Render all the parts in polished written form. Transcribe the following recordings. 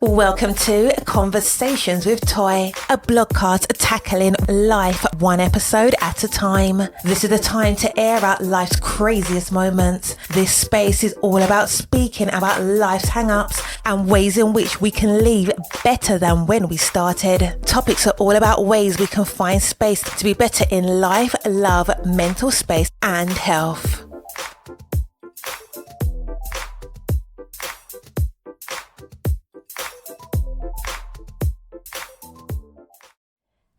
Welcome to Conversations with Toy, a blogcast tackling life one episode at a time. This is the time to air out life's craziest moments. This space is all about speaking about life's hang-ups and ways in which we can leave better than when we started. Topics are all about ways we can find space to be better in life, love, mental space, and health.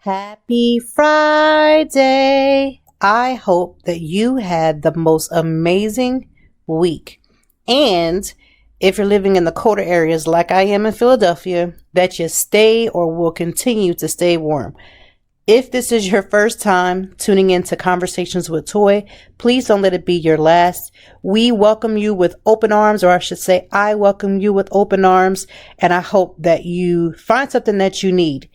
Happy Friday. I hope that you had the most amazing week. And if you're living in the colder areas like I am in Philadelphia, that you stay or will continue to stay warm. If this is your first time tuning into Conversations with Toy, please don't let it be your last. We welcome you with open arms, or I should say, I welcome you with open arms, and I hope that you find something that you need.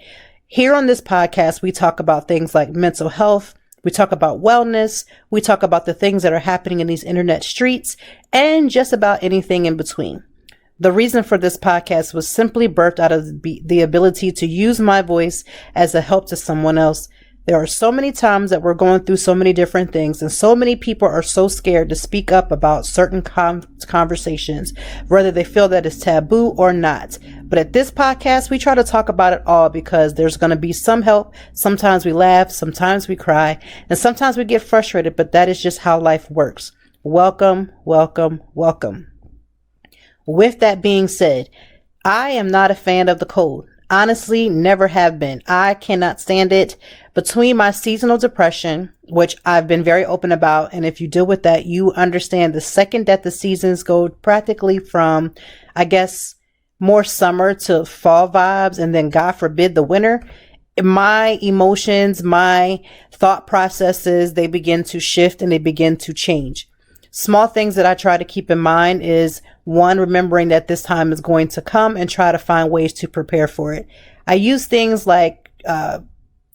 Here on this podcast, we talk about things like mental health. We talk about wellness. We talk about the things that are happening in these internet streets and just about anything in between. The reason for this podcast was simply birthed out of the ability to use my voice as a help to someone else. There are so many times that we're going through so many different things, and so many people are so scared to speak up about certain conversations, whether they feel that it's taboo or not. But at this podcast, we try to talk about it all because there's going to be some help. Sometimes we laugh, sometimes we cry, and sometimes we get frustrated, but that is just how life works. Welcome, welcome, welcome. With that being said, I am not a fan of the cold. Honestly, never have been. I cannot stand it. Between my seasonal depression, which I've been very open about, and if you deal with that, you understand the second that the seasons go practically from, I guess, more summer to fall vibes, and then God forbid the winter, my emotions, my thought processes, they begin to shift and they begin to change. Small things that I try to keep in mind is, one, remembering that this time is going to come and try to find ways to prepare for it. I use things like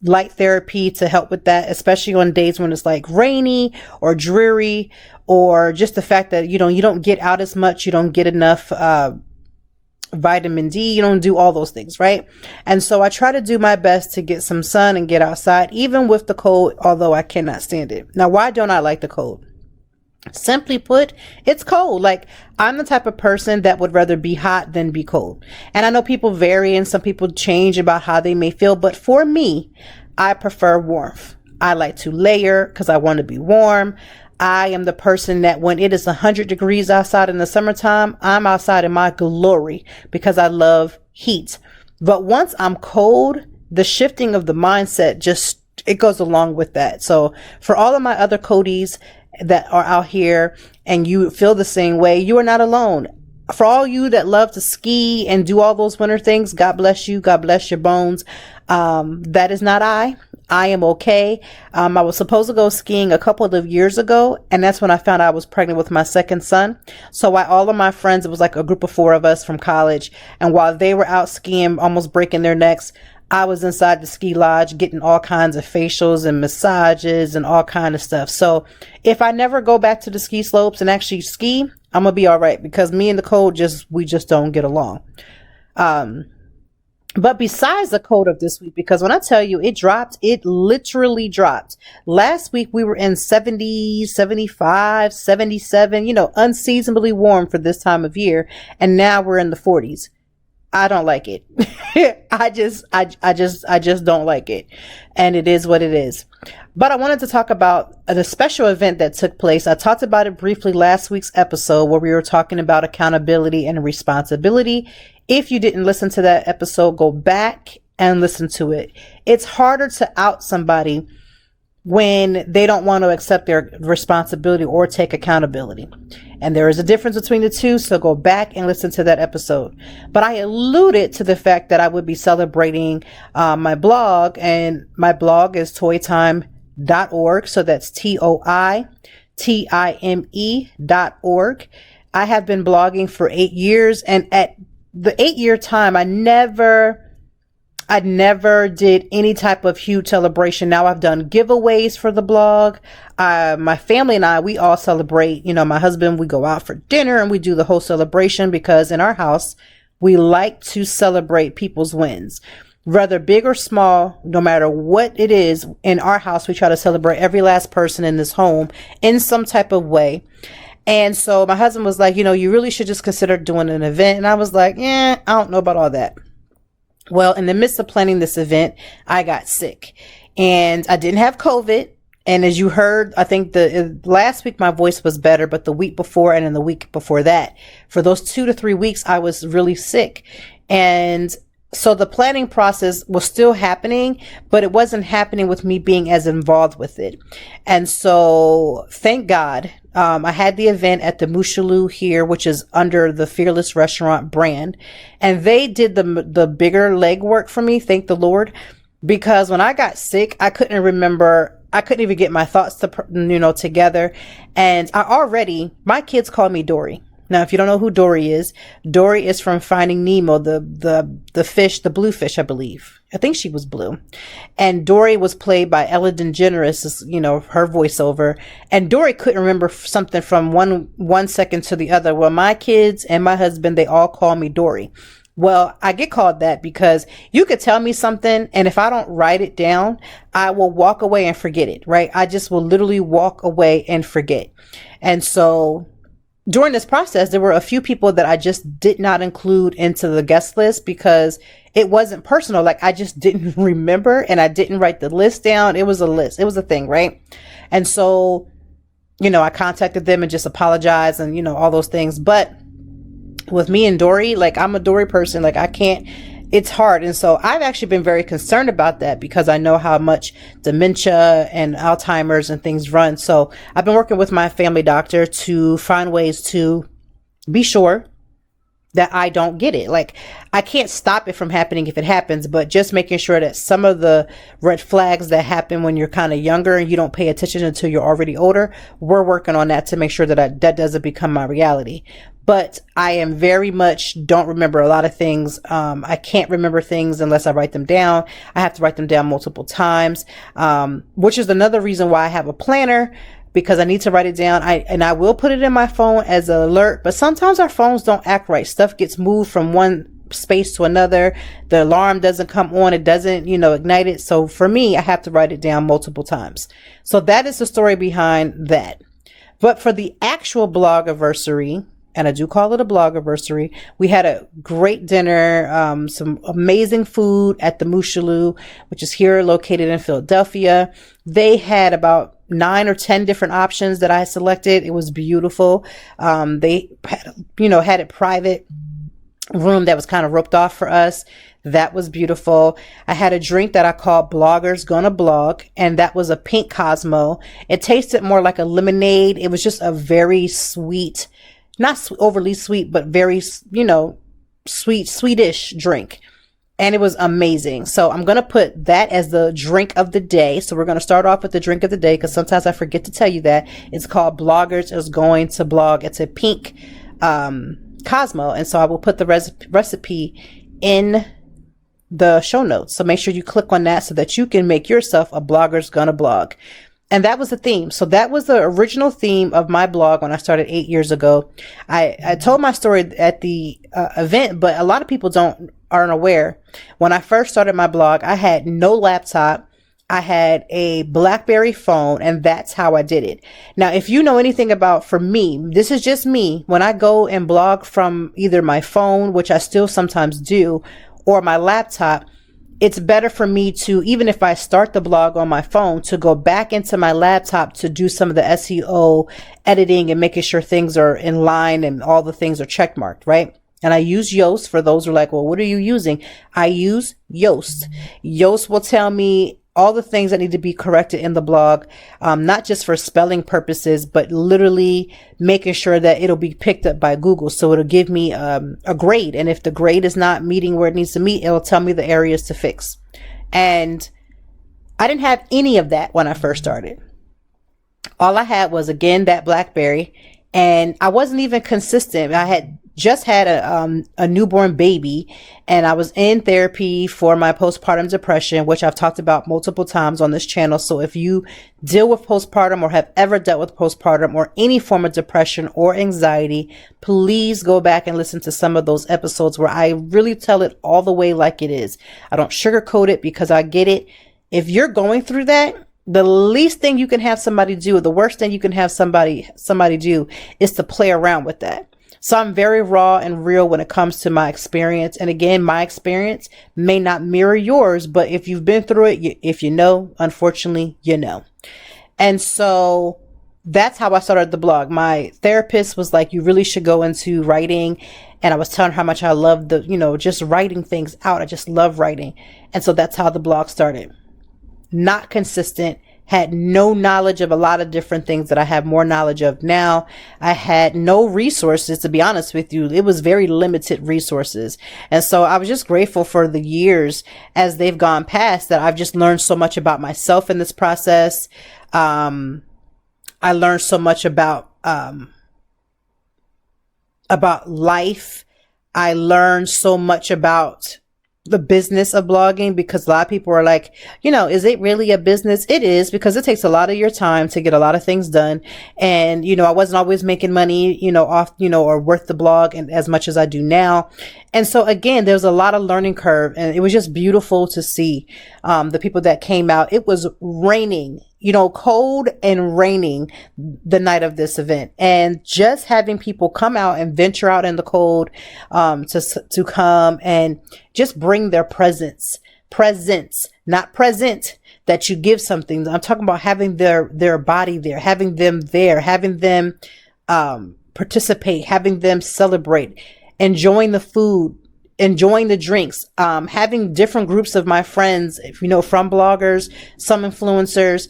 light therapy to help with that, especially on days when it's like rainy or dreary, or just the fact that, you don't get out as much, you don't get enough vitamin D, you don't do all those things, right? And so I try to do my best to get some sun and get outside, even with the cold, although I cannot stand it. Now, why don't I like the cold? Simply put, it's cold. Like, I'm the type of person that would rather be hot than be cold. And I know people vary and some people change about how they may feel, but for me, I prefer warmth. I like to layer because I want to be warm. I am the person that when it is 100 degrees outside in the summertime, I'm outside in my glory because I love heat. But once I'm cold, the shifting of the mindset it goes along with that. So for all of my other Codies that are out here and you feel the same way, you are not alone. For all you that love to ski and do all those winter things, God bless you. God bless your bones. That is not I am okay. I was supposed to go skiing a couple of years ago, and that's when I found out I was pregnant with my second son. So all of my friends, it was like a group of 4 of us from college, and while they were out skiing, almost breaking their necks, I was inside the ski lodge getting all kinds of facials and massages and all kind of stuff. So if I never go back to the ski slopes and actually ski, I'm going to be all right, because me and the cold, we just don't get along. But besides the cold of this week, because when I tell you it literally dropped. Last week we were in 70, 75, 77, unseasonably warm for this time of year. And now we're in the 40s. I don't like it. I just don't like it. And it is what it is. But I wanted to talk about a special event that took place. I talked about it briefly last week's episode where we were talking about accountability and responsibility. If you didn't listen to that episode, go back and listen to it. It's harder to out somebody when they don't want to accept their responsibility or take accountability. And there is a difference between the two, so go back and listen to that episode. But I alluded to the fact that I would be celebrating my blog, and my blog is toytime.org. So that's TOITIME.org. I have been blogging for 8 years, and at the 8-year time, I never did any type of huge celebration. Now I've done giveaways for the blog. My family and I, we all celebrate. My husband, we go out for dinner and we do the whole celebration because in our house, we like to celebrate people's wins. Whether big or small, no matter what it is, in our house, we try to celebrate every last person in this home in some type of way. And so my husband was like, you really should just consider doing an event. And I was like, I don't know about all that. Well, in the midst of planning this event, I got sick and I didn't have COVID. And as you heard, I think the last week my voice was better, but the week before and in the week before that, for those 2 to 3 weeks, I was really sick. And so the planning process was still happening, but it wasn't happening with me being as involved with it. And so thank God, I had the event at the Mushaloo here, which is under the Fearless Restaurant brand. And they did the bigger legwork for me. Thank the Lord. Because when I got sick, I couldn't even get my thoughts together. And my kids call me Dory. Now, if you don't know who Dory is from Finding Nemo, the fish, the blue fish, I believe. I think she was blue. And Dory was played by Ellen DeGeneres, her voiceover. And Dory couldn't remember something from one second to the other. Well, my kids and my husband, they all call me Dory. Well, I get called that because you could tell me something, and if I don't write it down, I will walk away and forget it, right? I just will literally walk away and forget. And so during this process, there were a few people that I just did not include into the guest list because it wasn't personal. Like, I just didn't remember and I didn't write the list down. It was a list. It was a thing, right? And so, I contacted them and just apologized and, all those things. But with me and Dory, like, I'm a Dory person. Like, it's hard. And so I've actually been very concerned about that because I know how much dementia and Alzheimer's and things run. So I've been working with my family doctor to find ways to be sure that I don't get it. Like, I can't stop it from happening if it happens, but just making sure that some of the red flags that happen when you're kind of younger and you don't pay attention until you're already older, we're working on that to make sure that that doesn't become my reality. But I am very much don't remember a lot of things. I can't remember things unless I write them down. I have to write them down multiple times, which is another reason why I have a planner, because I need to write it down. I will put it in my phone as an alert, but sometimes our phones don't act right. Stuff gets moved from one space to another. The alarm doesn't come on. It doesn't, ignite it. So for me, I have to write it down multiple times. So that is the story behind that. But for the actual Blogiversary, and I do call it a Blogiversary, we had a great dinner, some amazing food at the Mushaloo, which is here located in Philadelphia. They had about 9 or 10 different options that I selected. It was beautiful. They had a private room that was kind of roped off for us. That was beautiful. I had a drink that I called Bloggers Gonna Blog, and that was a pink Cosmo. It tasted more like a lemonade. It was just a very sweet, not overly sweet, but very, sweetish drink. And it was amazing. So I'm going to put that as the drink of the day. So we're going to start off with the drink of the day, because sometimes I forget to tell you that. It's called Bloggers is Going to Blog. It's a pink Cosmo. And so I will put the recipe in the show notes. So make sure you click on that so that you can make yourself a Blogger's Gonna Blog. And that was the theme. So that was the original theme of my blog when I started 8 years ago. I told my story at the event, but a lot of people aren't aware. When I first started my blog, I had no laptop. I had a BlackBerry phone, and that's how I did it. Now, if you know anything about, for me, this is just me, when I go and blog from either my phone, which I still sometimes do, or my laptop, it's better for me to, even if I start the blog on my phone, to go back into my laptop to do some of the SEO editing and making sure things are in line and all the things are checkmarked, right? And I use Yoast. For those who are like, well, what are you using? I use Yoast. Yoast will tell me all the things that need to be corrected in the blog, not just for spelling purposes, but literally making sure that it'll be picked up by Google. So it'll give me a grade. And if the grade is not meeting where it needs to meet, it'll tell me the areas to fix. And I didn't have any of that when I first started. All I had was, again, that BlackBerry. And I wasn't even consistent. I had just had a newborn baby, and I was in therapy for my postpartum depression, which I've talked about multiple times on this channel. So if you deal with postpartum or have ever dealt with postpartum or any form of depression or anxiety, please go back and listen to some of those episodes where I really tell it all the way like it is. I don't sugarcoat it because I get it. If you're going through that, the least thing you can have somebody do, the worst thing you can have somebody do is to play around with that. So I'm very raw and real when it comes to my experience. And again, my experience may not mirror yours, but if you've been through it, if you know, unfortunately, you know. And so that's how I started the blog. My therapist was like, you really should go into writing. And I was telling her how much I love just writing things out. I just love writing. And so that's how the blog started. Not consistent. Had no knowledge of a lot of different things that I have more knowledge of now. I had no resources, to be honest with you. It was very limited resources. And so I was just grateful for the years as they've gone past that I've just learned so much about myself in this process. I learned so much about life. I learned so much about the business of blogging, because a lot of people are like, is it really a business? It is, because it takes a lot of your time to get a lot of things done. And, I wasn't always making money, off, or worth the blog and as much as I do now. And so again, there was a lot of learning curve, and it was just beautiful to see, the people that came out. It was raining, cold and raining the night of this event, and just having people come out and venture out in the cold, to come and just bring their presence, not present, that you give something. I'm talking about having their body there, having them, participate, having them celebrate, enjoying the food, enjoying the drinks, having different groups of my friends, from bloggers, some influencers,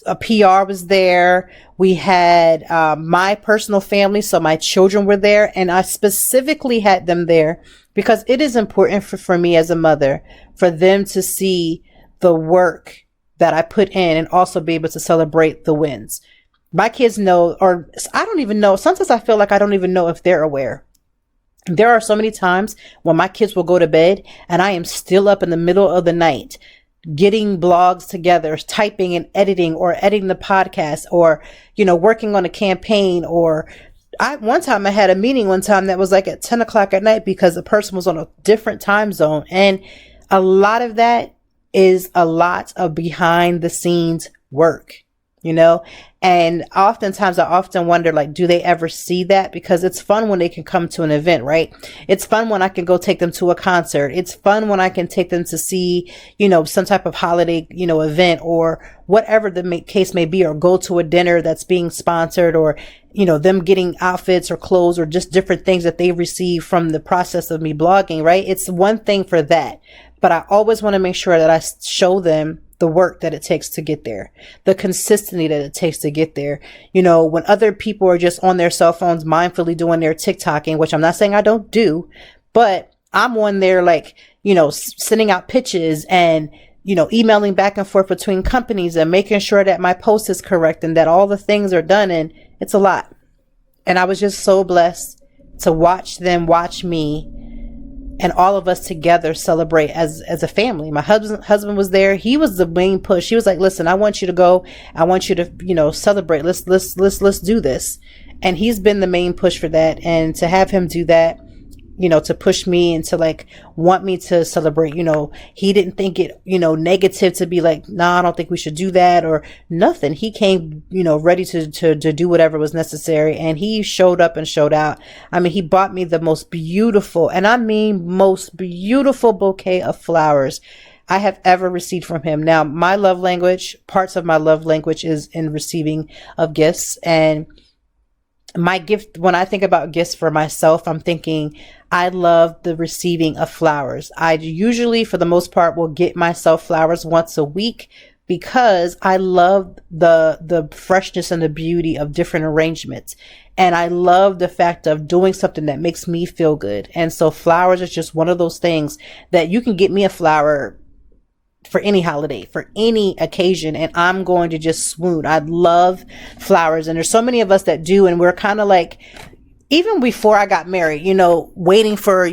a PR was there. We had, my personal family. So my children were there, and I specifically had them there because it is important for me as a mother, for them to see the work that I put in and also be able to celebrate the wins. My kids know, or I don't even know. Sometimes I feel like I don't even know if they're aware. There are so many times when my kids will go to bed and I am still up in the middle of the night getting blogs together, typing and editing, or editing the podcast, or, working on a campaign. Or one time I had a meeting that was like at 10 o'clock at night because the person was on a different time zone. And a lot of that is a lot of behind the scenes work, and oftentimes I often wonder, like, do they ever see that? Because it's fun when they can come to an event, right? It's fun when I can go take them to a concert. It's fun when I can take them to see, some type of holiday, event, or whatever the case may be, or go to a dinner that's being sponsored, or, them getting outfits or clothes or just different things that they receive from the process of me blogging, right? It's one thing for that, but I always want to make sure that I show them the work that it takes to get there, the consistency that it takes to get there. When other people are just on their cell phones mindfully doing their TikToking, which I'm not saying I don't do, but I'm on there, like, sending out pitches and, emailing back and forth between companies and making sure that my post is correct and that all the things are done. And it's a lot. And I was just so blessed to watch them watch me, and all of us together celebrate as a family. My husband was there. He was the main push. He was like, listen, I want you to go. I want you to, celebrate. Let's do this. And he's been the main push for that. And to have him do that, to push me and to, like, want me to celebrate, he didn't think it, negative to be like, nah, I don't think we should do that or nothing. He came, ready to do whatever was necessary. And he showed up and showed out. I mean, he bought me the most beautiful, and I mean most beautiful bouquet of flowers I have ever received from him. Now, parts of my love language is in receiving of gifts. And my gift, when I think about gifts for myself, I'm thinking I love the receiving of flowers. I usually, for the most part, will get myself flowers once a week because I love the freshness and the beauty of different arrangements. And I love the fact of doing something that makes me feel good. And so flowers is just one of those things that you can get me a flower for any holiday, for any occasion, and I'm going to just swoon. I love flowers, and there's so many of us that do, and we're kind of like, even before I got married, waiting for,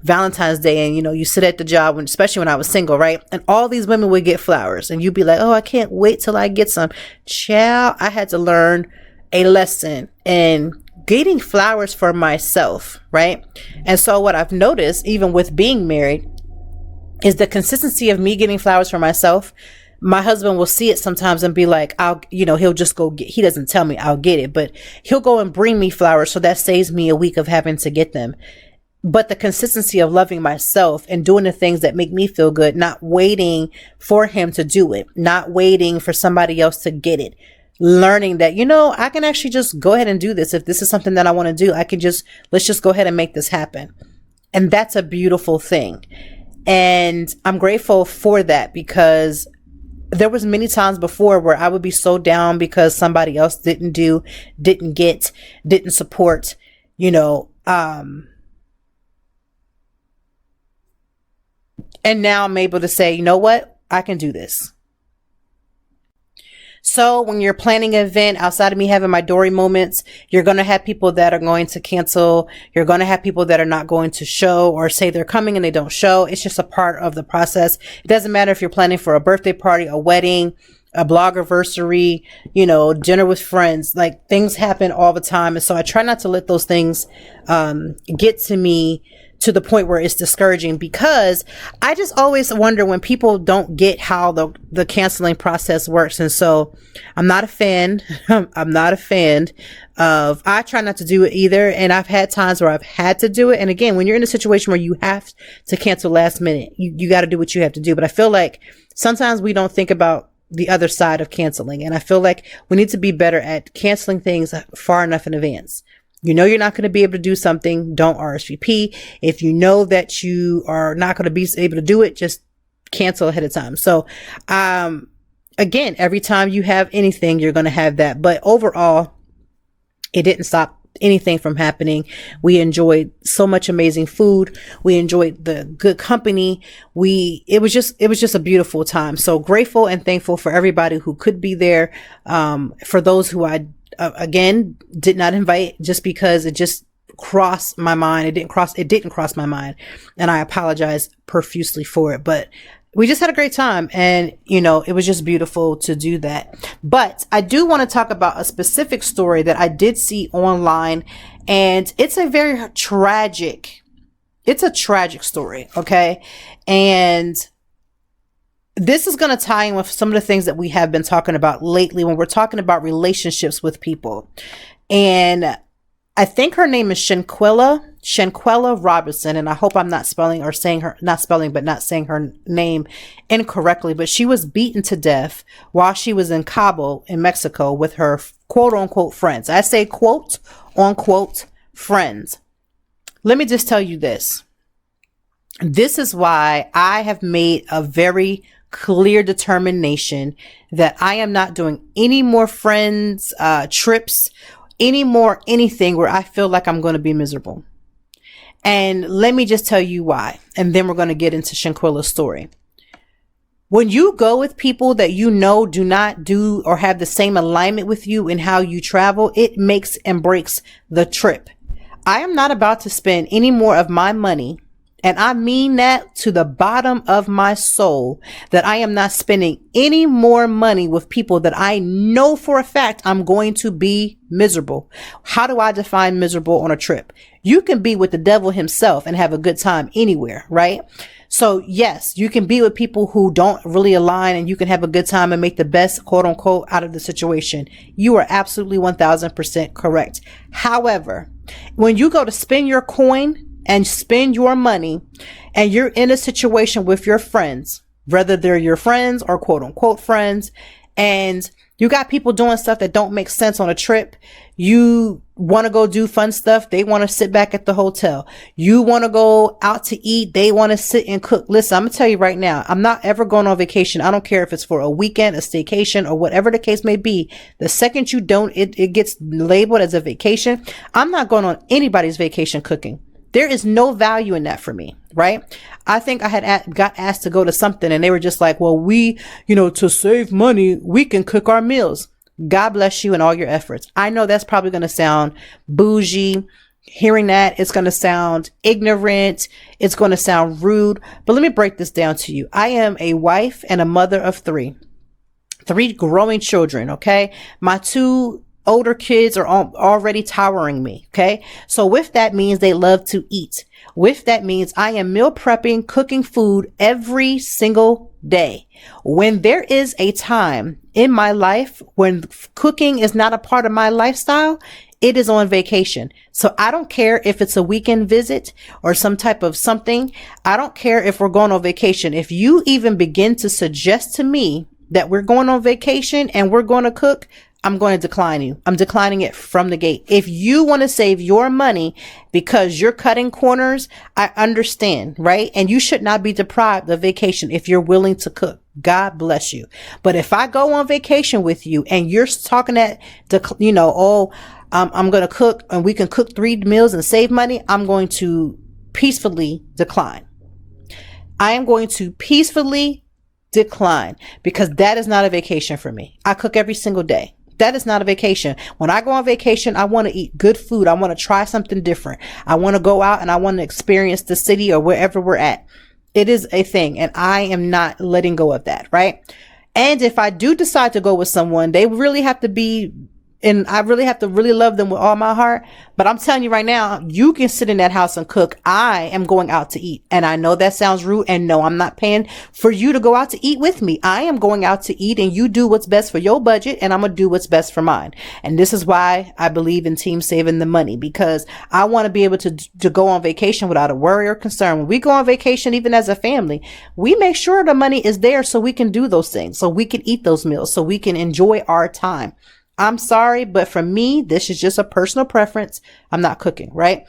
Valentine's Day, and you sit at the job, especially when I was single, right? And all these women would get flowers, and you'd be like, oh, I can't wait till I get some. Child, I had to learn a lesson in getting flowers for myself, right? And so what I've noticed, even with being married, is the consistency of me getting flowers for myself. My husband will see it sometimes and be like, he'll just go get, he doesn't tell me I'll get it, but he'll go and bring me flowers. So that saves me a week of having to get them. But the consistency of loving myself and doing the things that make me feel good, not waiting for him to do it, not waiting for somebody else to get it, learning that, I can actually just go ahead and do this. If this is something that I want to do, let's just go ahead and make this happen. And that's a beautiful thing. And I'm grateful for that, because there was many times before where I would be so down because somebody else didn't support, and now I'm able to say, you know what? I can do this. So when you're planning an event, outside of me having my Dory moments, you're going to have people that are going to cancel. You're going to have people that are not going to show, or say they're coming and they don't show. It's just a part of the process. It doesn't matter if you're planning for a birthday party, a wedding, a Blogiversary, dinner with friends. Like, things happen all the time. And so I try not to let those things get to me to the point where it's discouraging, because I just always wonder when people don't get how the canceling process works. And so I'm not a fan. I'm not a fan of, I try not to do it either. And I've had times where I've had to do it. And again, when you're in a situation where you have to cancel last minute, you got to do what you have to do. But I feel like sometimes we don't think about the other side of canceling. And I feel like we need to be better at canceling things far enough in advance. You're not going to be able to do something, don't RSVP. If you know that you are not going to be able to do it, just cancel ahead of time. So, again, every time you have anything, you're going to have that. But overall, it didn't stop anything from happening. We enjoyed so much amazing food. We enjoyed the good company. It was just a beautiful time. So grateful and thankful for everybody who could be there. For those who I again did not invite, just because it just crossed my mind. It didn't cross my mind, and I apologize profusely for it, but we just had a great time, and it was just beautiful to do that. But I do want to talk about a specific story that I did see online, and it's a tragic story. Okay. And this is going to tie in with some of the things that we have been talking about lately when we're talking about relationships with people. And I think her name is Shanquella Robinson. And I hope I'm not saying her name incorrectly, but she was beaten to death while she was in Cabo in Mexico with her quote unquote friends. I say quote unquote friends. Let me just tell you this. This is why I have made a very clear determination that I am not doing any more friends, trips, anything where I feel like I'm going to be miserable. And let me just tell you why. And then we're going to get into Shanquella's story. When you go with people that do not do or have the same alignment with you in how you travel, it makes and breaks the trip. I am not about to spend any more of my money, and I mean that to the bottom of my soul, that I am not spending any more money with people that I know for a fact I'm going to be miserable. How do I define miserable on a trip? You can be with the devil himself and have a good time anywhere, right? So yes, you can be with people who don't really align, and you can have a good time and make the best quote unquote out of the situation. You are absolutely 1000% correct. However, when you go to spend your coin and spend your money, and you're in a situation with your friends, whether they're your friends or quote unquote friends, and you got people doing stuff that don't make sense on a trip. You want to go do fun stuff. They want to sit back at the hotel. You want to go out to eat. They want to sit and cook. Listen, I'm going to tell you right now, I'm not ever going on vacation. I don't care if it's for a weekend, a staycation, or whatever the case may be. The second you don't, it gets labeled as a vacation. I'm not going on anybody's vacation cooking. There is no value in that for me, right? I think I had got asked to go to something, and they were just like, well, to save money, we can cook our meals. God bless you and all your efforts. I know that's probably going to sound bougie. Hearing that, it's going to sound ignorant. It's going to sound rude. But let me break this down to you. I am a wife and a mother of three growing children. Okay. My two older kids are already towering me. Okay. So with that means they love to eat. With that means I am meal prepping, cooking food every single day. When there is a time in my life when cooking is not a part of my lifestyle, it is on vacation. So I don't care if it's a weekend visit or some type of something. I don't care if we're going on vacation. If you even begin to suggest to me that we're going on vacation and we're going to cook, I'm going to decline you. I'm declining it from the gate. If you want to save your money because you're cutting corners, I understand, right? And you should not be deprived of vacation if you're willing to cook. God bless you. But if I go on vacation with you and you're talking at I'm going to cook and we can cook 3 meals and save money, I'm going to peacefully decline. I am going to peacefully decline because that is not a vacation for me. I cook every single day. That is not a vacation. When I go on vacation, I want to eat good food. I want to try something different. I want to go out and I want to experience the city or wherever we're at. It is a thing and I am not letting go of that, right? And if I do decide to go with someone, they really have to be, and I really have to really love them with all my heart. But I'm telling you right now, you can sit in that house and cook. I am going out to eat. And I know that sounds rude. And no, I'm not paying for you to go out to eat with me. I am going out to eat and you do what's best for your budget and I'm going to do what's best for mine. And this is why I believe in team saving the money, because I want to be able to go on vacation without a worry or concern. When we go on vacation, even as a family, we make sure the money is there so we can do those things, so we can eat those meals, so we can enjoy our time. I'm sorry, but for me, this is just a personal preference. I'm not cooking, right?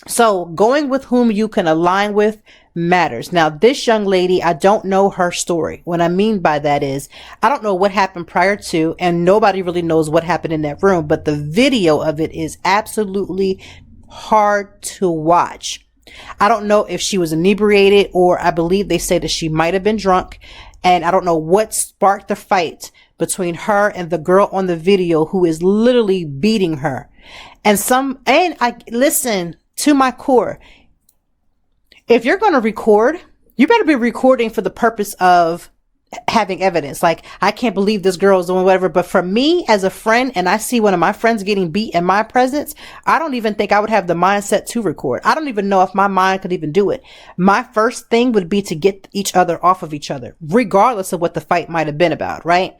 So going with whom you can align with matters. Now, this young lady, I don't know her story. What I mean by that is I don't know what happened prior to, and nobody really knows what happened in that room, but the video of it is absolutely hard to watch. I don't know if she was inebriated, or I believe they say that she might have been drunk, and I don't know what sparked the fight between her and the girl on the video who is literally beating her. And I listen to my core. If you're going to record, you better be recording for the purpose of having evidence. Like, I can't believe this girl is doing whatever. But for me as a friend, and I see one of my friends getting beat in my presence, I don't even think I would have the mindset to record. I don't even know if my mind could even do it. My first thing would be to get each other off of each other, regardless of what the fight might have been about, right?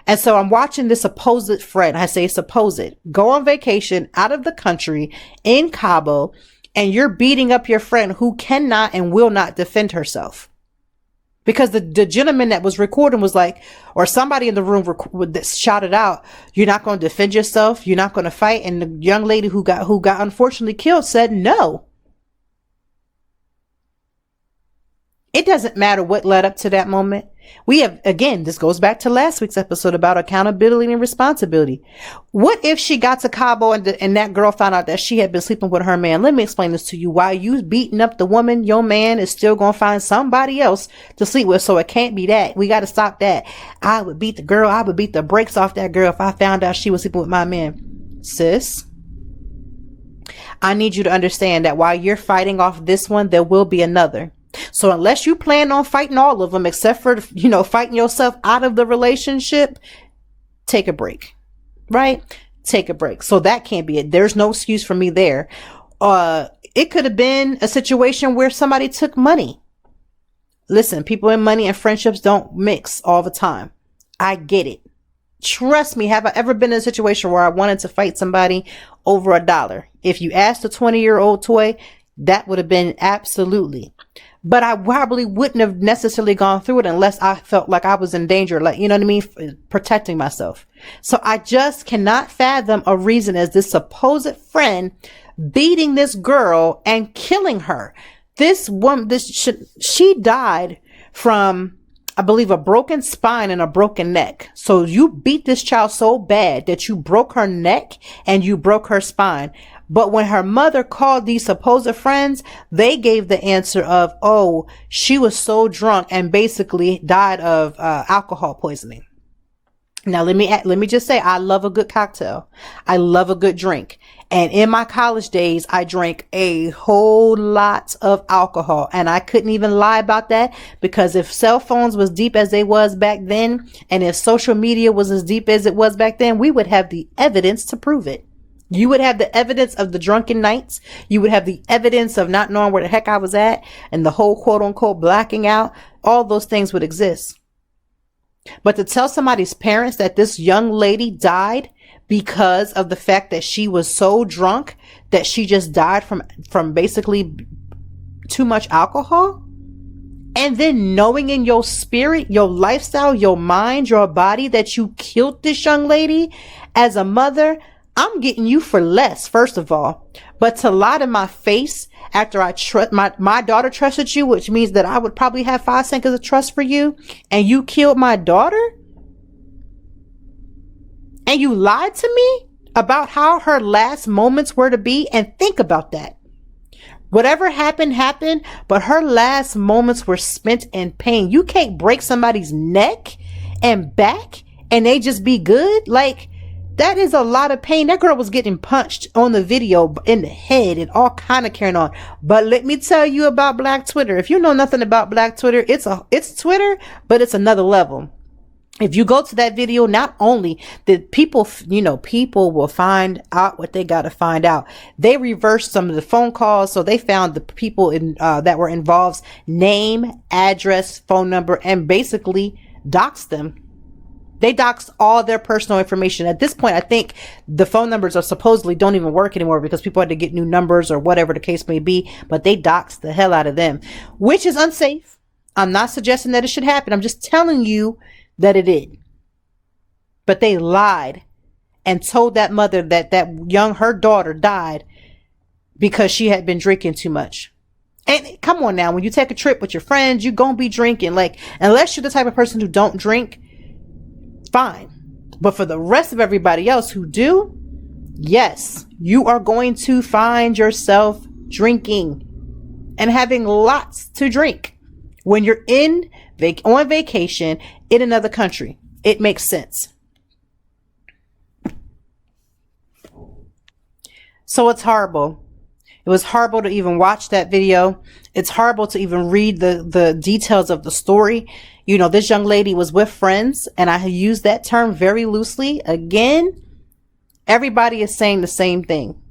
And so I'm watching this supposed friend, I say supposed, go on vacation out of the country in Cabo, and you're beating up your friend who cannot and will not defend herself. Because the gentleman that was recording was like, or somebody in the room shouted out, "You're not going to defend yourself. You're not going to fight." And the young lady who got unfortunately killed said no. It doesn't matter what led up to that moment. We have, again, this goes back to last week's episode about accountability and responsibility. What if she got to Cabo and that girl found out that she had been sleeping with her man? Let me explain this to you. While you beating up the woman, your man is still going to find somebody else to sleep with. So it can't be that. We got to stop that. I would beat the girl. I would beat the brakes off that girl if I found out she was sleeping with my man. Sis, I need you to understand that while you're fighting off this one, there will be another. So unless you plan on fighting all of them, except for, fighting yourself out of the relationship, take a break, right? Take a break. So that can't be it. There's no excuse for me there. It could have been a situation where somebody took money. Listen, people and money and friendships don't mix all the time. I get it. Trust me, have I ever been in a situation where I wanted to fight somebody over $1? If you asked a 20-year-old toy, that would have been absolutely. But I probably wouldn't have necessarily gone through it unless I felt like I was in danger, like, you know what I mean? Protecting myself. So I just cannot fathom a reason as this supposed friend beating this girl and killing her. This woman, she died from, I believe, a broken spine and a broken neck. So you beat this child so bad that you broke her neck and you broke her spine. But when her mother called these supposed friends, they gave the answer of, oh, she was so drunk and basically died of alcohol poisoning. Now, let me just say, I love a good cocktail. I love a good drink. And in my college days, I drank a whole lot of alcohol, and I couldn't even lie about that, because if cell phones was deep as they was back then, and if social media was as deep as it was back then, we would have the evidence to prove it. You would have the evidence of the drunken nights. You would have the evidence of not knowing where the heck I was at, and the whole quote unquote blacking out. All those things would exist. But to tell somebody's parents that this young lady died because of the fact that she was so drunk that she just died from basically too much alcohol, and then knowing in your spirit, your lifestyle, your mind, your body that you killed this young lady, as a mother, I'm getting you for less, first of all. But to lie to my face after I trust my daughter trusted you, which means that I would probably have 5 seconds of trust for you, and you killed my daughter? And you lied to me about how her last moments were to be? And think about that. Whatever happened, happened, but her last moments were spent in pain. You can't break somebody's neck and back and they just be good. Like, that is a lot of pain. That girl was getting punched on the video in the head and all kind of carrying on. But let me tell you about Black Twitter. If you know nothing about Black Twitter, it's Twitter, but it's another level. If you go to that video, not only did people will find out what they got to find out. They reversed some of the phone calls. So they found the people that were involved's name, address, phone number, and basically doxed them. They doxed all their personal information. At this point, I think the phone numbers are supposedly don't even work anymore because people had to get new numbers or whatever the case may be. But they doxed the hell out of them, which is unsafe. I'm not suggesting that it should happen. I'm just telling you that it did. But they lied and told that mother that her daughter died because she had been drinking too much. And come on now, when you take a trip with your friends, you're going to be drinking. Like, unless you're the type of person who don't drink, fine. But for the rest of everybody else who do, yes, you are going to find yourself drinking and having lots to drink when you're on vacation in another country. It makes sense. So it's horrible. It was horrible to even watch that video. It's horrible to even read the details of the story. You know, this young lady was with friends, and I use that term very loosely. Again, everybody is saying the same thing.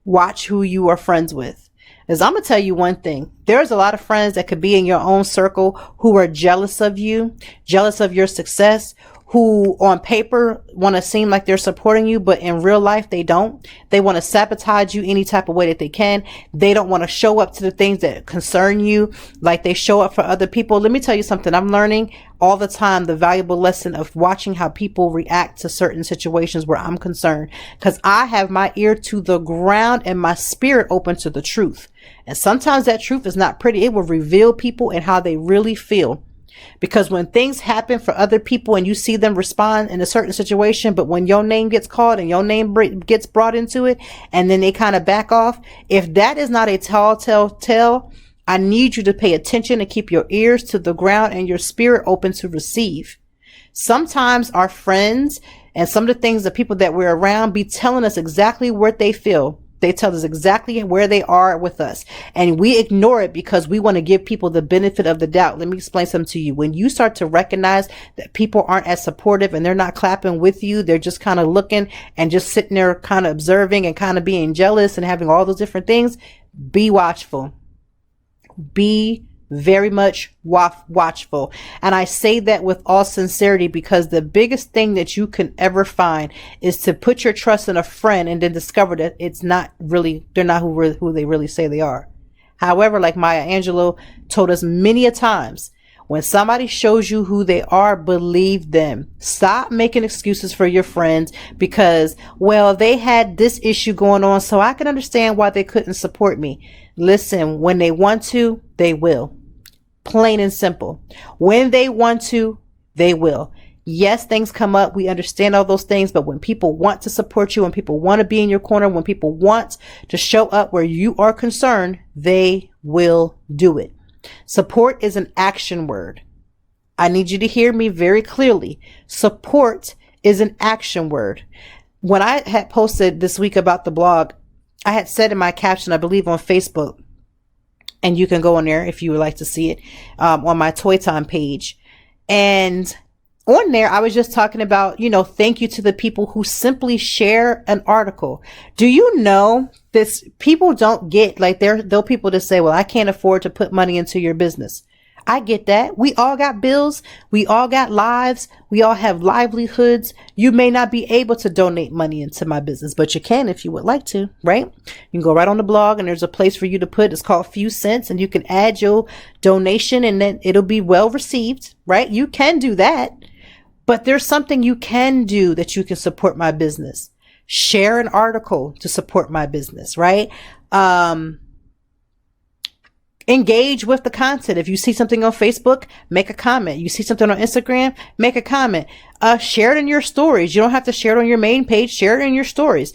Watch who you are friends with. Because I'm going to tell you one thing. There's a lot of friends that could be in your own circle who are jealous of you, jealous of your success, who on paper want to seem like they're supporting you, but in real life, they don't. They want to sabotage you any type of way that they can. They don't want to show up to the things that concern you like they show up for other people. Let me tell you something. I'm learning all the time the valuable lesson of watching how people react to certain situations where I'm concerned, because I have my ear to the ground and my spirit open to the truth. And sometimes that truth is not pretty. It will reveal people and how they really feel. Because when things happen for other people and you see them respond in a certain situation, but when your name gets called and your name gets brought into it, and then they kind of back off, if that is not a tell, I need you to pay attention and keep your ears to the ground and your spirit open to receive. Sometimes our friends and some of the things the people that we're around be telling us exactly what they feel. They tell us exactly where they are with us, and we ignore it because we want to give people the benefit of the doubt. Let me explain something to you. When you start to recognize that people aren't as supportive and they're not clapping with you, they're just kind of looking and just sitting there kind of observing and kind of being jealous and having all those different things, be watchful. Be very much watchful. And I say that with all sincerity because the biggest thing that you can ever find is to put your trust in a friend and then discover that it's not really, they're not who they really say they are. However, like Maya Angelou told us many a times, when somebody shows you who they are, believe them. Stop making excuses for your friends because, well, they had this issue going on, so I can understand why they couldn't support me. Listen, when they want to, they will. Plain and simple. When they want to, they will. Yes, things come up. We understand all those things. But when people want to support you, when people want to be in your corner, when people want to show up where you are concerned, they will do it. Support is an action word. I need you to hear me very clearly. Support is an action word. When I had posted this week about the blog, I had said in my caption, I believe on Facebook, and you can go on there if you would like to see it, on my Toy Time page. And on there, I was just talking about, thank you to the people who simply share an article. Do you know this? People don't get, like, there are people that say, well, I can't afford to put money into your business. I get that. We all got bills. We all got lives. We all have livelihoods. You may not be able to donate money into my business, but you can if you would like to, right? You can go right on the blog and there's a place for you to put, it's called Few Cents, and you can add your donation and then it'll be well received, right? You can do that, but there's something you can do that you can support my business. Share an article to support my business, right? Engage with the content. If you see something on Facebook, make a comment. You see something on Instagram, make a comment. Share it in your stories. You don't have to share it on your main page. Share it in your stories.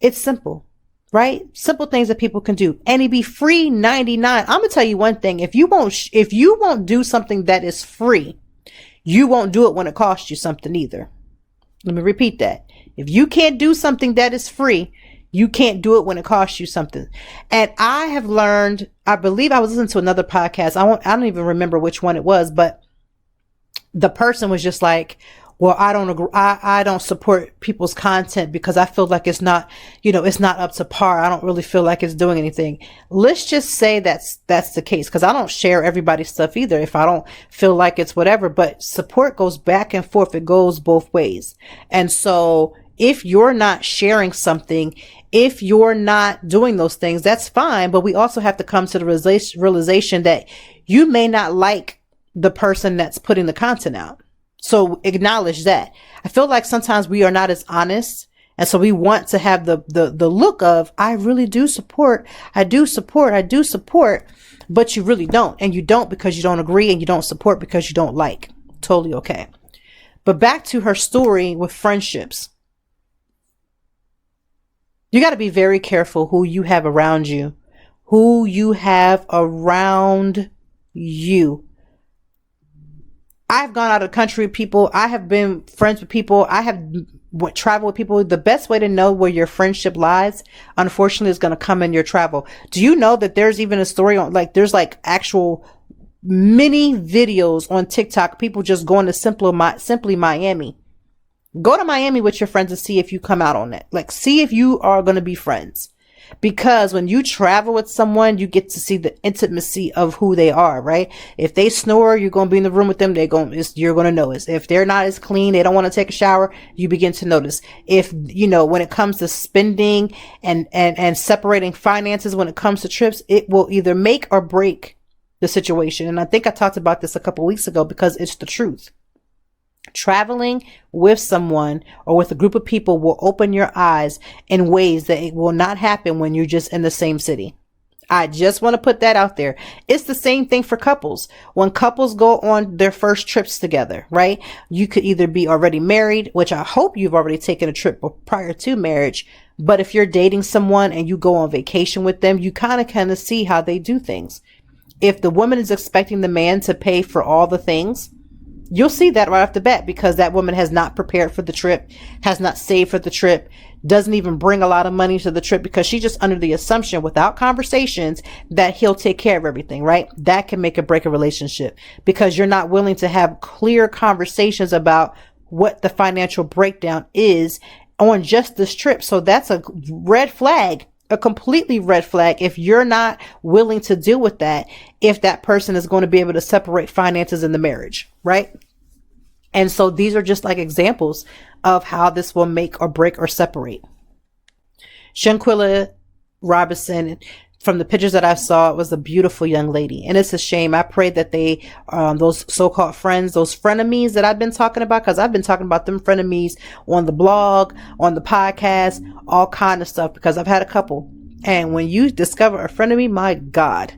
It's simple, right? Simple things that people can do. And it'd be free 99. I'm gonna tell you one thing. If you won't do something that is free, you won't do it when it costs you something either. Let me repeat that. If you can't do something that is free, you can't do it when it costs you something. And I have learned, I believe I was listening to another podcast. I don't even remember which one it was, but the person was just like, well, I don't agree. I don't support people's content because I feel like it's not, it's not up to par. I don't really feel like it's doing anything. Let's just say that's the case, because I don't share everybody's stuff either if I don't feel like it's whatever. But support goes back and forth. It goes both ways. And so if you're not sharing something, if you're not doing those things, that's fine. But we also have to come to the realization that you may not like the person that's putting the content out. So acknowledge that. I feel like sometimes we are not as honest. And so we want to have the look of, I really do support. I do support, but you really don't. And you don't because you don't agree, and you don't support because you don't like. Totally okay. But back to her story with friendships. You got to be very careful who you have around you. Who you have around you. I've gone out of the country with people. I have been friends with people. I have traveled with people. The best way to know where your friendship lies, unfortunately, is going to come in your travel. Do you know that there's even a story on, there's actual mini videos on TikTok, people just going to Simply Miami. Go to Miami with your friends and see if you come out on that. See if you are going to be friends. Because when you travel with someone, you get to see the intimacy of who they are, right? If they snore, you're going to be in the room with them. You're going to notice. If they're not as clean, they don't want to take a shower, you begin to notice. If, when it comes to spending and separating finances, when it comes to trips, it will either make or break the situation. And I think I talked about this a couple weeks ago because it's the truth. Traveling with someone or with a group of people will open your eyes in ways that it will not happen when you're just in the same city. I just want to put that out there. It's the same thing for couples. When couples go on their first trips together, right? You could either be already married, which I hope you've already taken a trip prior to marriage. But if you're dating someone and you go on vacation with them, you kind of see how they do things. If the woman is expecting the man to pay for all the things, you'll see that right off the bat, because that woman has not prepared for the trip, has not saved for the trip, doesn't even bring a lot of money to the trip, because she's just under the assumption without conversations that he'll take care of everything, right? That can make or break a relationship, because you're not willing to have clear conversations about what the financial breakdown is on just this trip. So that's a red flag. A completely red flag if you're not willing to deal with that, if that person is going to be able to separate finances in the marriage, right? And so these are just examples of how this will make or break or separate. Shanquella Robinson, from the pictures that I saw, was a beautiful young lady. And it's a shame. I pray that they, those so-called friends, those frenemies that I've been talking about, because I've been talking about them frenemies on the blog, on the podcast, all kind of stuff, because I've had a couple. And when you discover a frenemy, my God,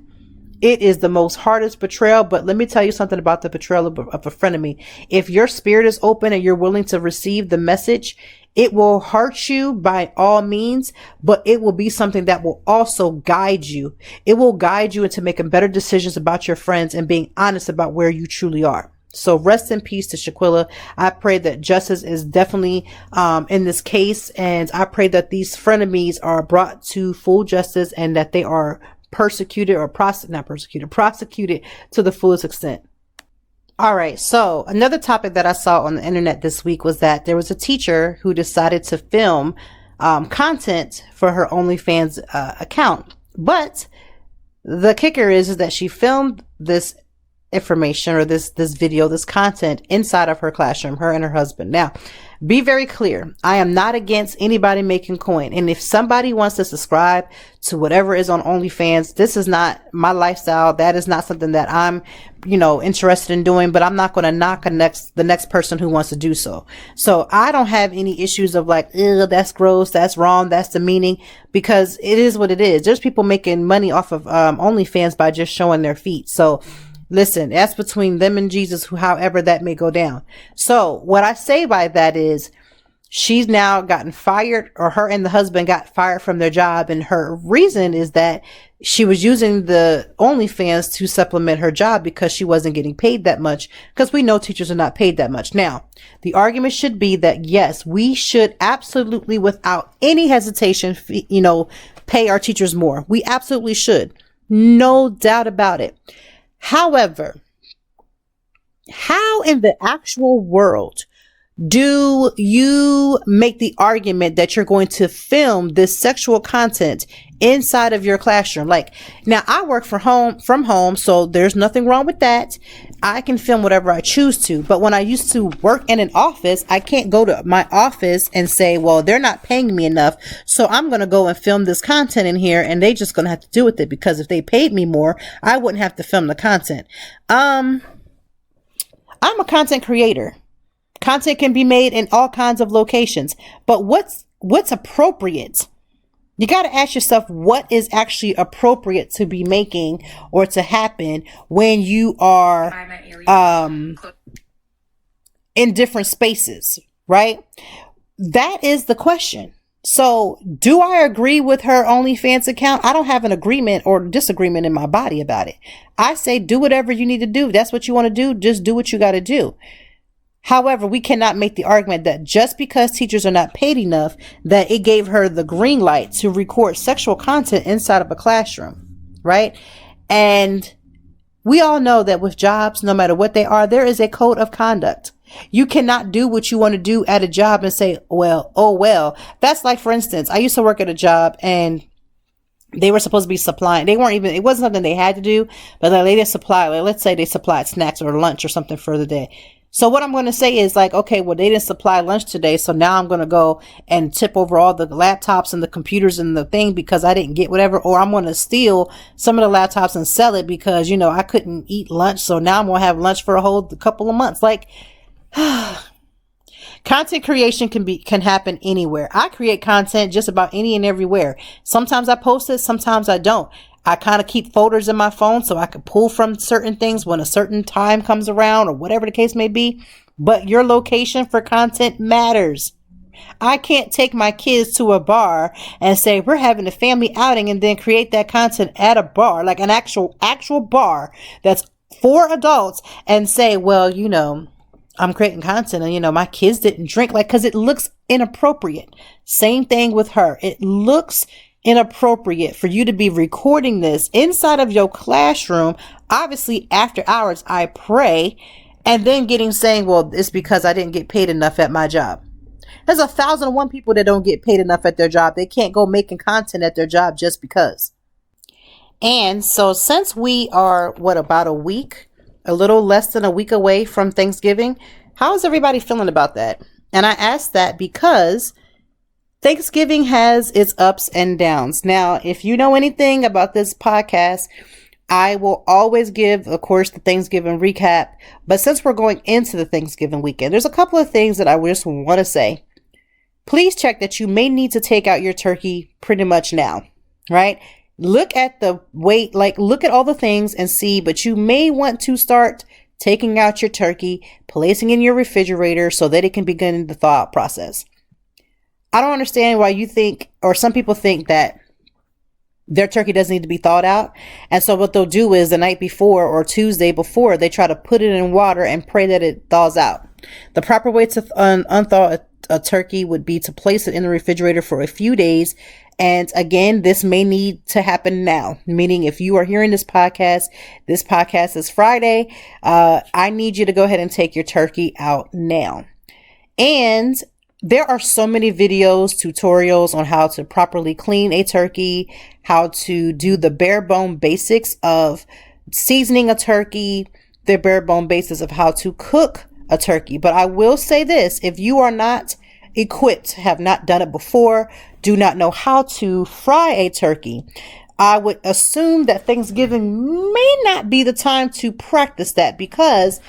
it is the most hardest betrayal. But let me tell you something about the betrayal of a frenemy. If your spirit is open and you're willing to receive the message, it will hurt you by all means, but it will be something that will also guide you. It will guide you into making better decisions about your friends and being honest about where you truly are. So rest in peace to Shanquella. I pray that justice is definitely in this case, and I pray that these frenemies are brought to full justice and that they are prosecuted to the fullest extent. All right. So another topic that I saw on the internet this week was that there was a teacher who decided to film content for her OnlyFans account. But the kicker is that she filmed this information or this video, this content inside of her classroom, her and her husband. Now, be very clear. I am not against anybody making coin. And if somebody wants to subscribe to whatever is on OnlyFans, this is not my lifestyle. That is not something that I'm, interested in doing, but I'm not going to knock the next person who wants to do so. So I don't have any issues of like, ew, that's gross, that's wrong, that's demeaning, because it is what it is. There's people making money off of OnlyFans by just showing their feet. So listen, that's between them and Jesus, however that may go down. So what I say by that is she's now gotten fired, or her and the husband got fired from their job. And her reason is that she was using the OnlyFans to supplement her job because she wasn't getting paid that much, because we know teachers are not paid that much. Now, the argument should be that yes, we should absolutely, without any hesitation, pay our teachers more. We absolutely should. No doubt about it. However, how in the actual world do you make the argument that you're going to film this sexual content inside of your classroom? Like, now I work from home, so there's nothing wrong with that. I can film whatever I choose to. But when I used to work in an office, I can't go to my office and say, well, they're not paying me enough, so I'm going to go and film this content in here, and they just going to have to do with it, because if they paid me more, I wouldn't have to film the content. I'm a content creator. Content can be made in all kinds of locations, but what's appropriate? You got to ask yourself what is actually appropriate to be making or to happen when you are in different spaces, right? That is the question. So do I agree with her OnlyFans account? I don't have an agreement or disagreement in my body about it. I say do whatever you need to do. If that's what you want to do, just do what you got to do. However, we cannot make the argument that just because teachers are not paid enough, that it gave her the green light to record sexual content inside of a classroom, right? And we all know that with jobs, no matter what they are, there is a code of conduct. You cannot do what you want to do at a job and say, well, oh, well. That's like, for instance, I used to work at a job and they were supposed to be supplying. It wasn't something they had to do, but they didn't supply. Like, let's say they supplied snacks or lunch or something for the day. So what I'm going to say is like, okay, well, they didn't supply lunch today, so now I'm going to go and tip over all the laptops and the computers and the thing because I didn't get whatever, or I'm going to steal some of the laptops and sell it because, I couldn't eat lunch, so now I'm going to have lunch for a whole couple of months. Like, content creation can happen anywhere. I create content just about any and everywhere. Sometimes I post it, sometimes I don't. I kind of keep folders in my phone so I can pull from certain things when a certain time comes around or whatever the case may be. But your location for content matters. I can't take my kids to a bar and say we're having a family outing and then create that content at a bar, like an actual bar that's for adults, and say, well, I'm creating content and, my kids didn't drink, because it looks inappropriate. Same thing with her. It looks inappropriate for you to be recording this inside of your classroom, obviously after hours, I pray, and then saying, well, it's because I didn't get paid enough at my job. There's 1,001 people that don't get paid enough at their job. They can't go making content at their job just because. And so since we are, about a little less than a week away from Thanksgiving, how is everybody feeling about that? And I ask that because Thanksgiving has its ups and downs. Now, if you know anything about this podcast, I will always give, of course, the Thanksgiving recap. But since we're going into the Thanksgiving weekend, there's a couple of things that I just want to say. Please check that you may need to take out your turkey pretty much now, right? Look at the weight, look at all the things and see, but you may want to start taking out your turkey, placing in your refrigerator so that it can begin the thaw process. I don't understand why you think, or some people think that their turkey doesn't need to be thawed out. And so what they'll do is the night before or Tuesday before, they try to put it in water and pray that it thaws out. The proper way to unthaw a turkey would be to place it in the refrigerator for a few days. And again, this may need to happen now, meaning if you are hearing this podcast is Friday. I need you to go ahead and take your turkey out now. And there are so many videos, tutorials on how to properly clean a turkey, how to do the bare bone basics of seasoning a turkey, the bare bone basics of how to cook a turkey. But I will say this, if you are not equipped, have not done it before, do not know how to fry a turkey, I would assume that Thanksgiving may not be the time to practice that, because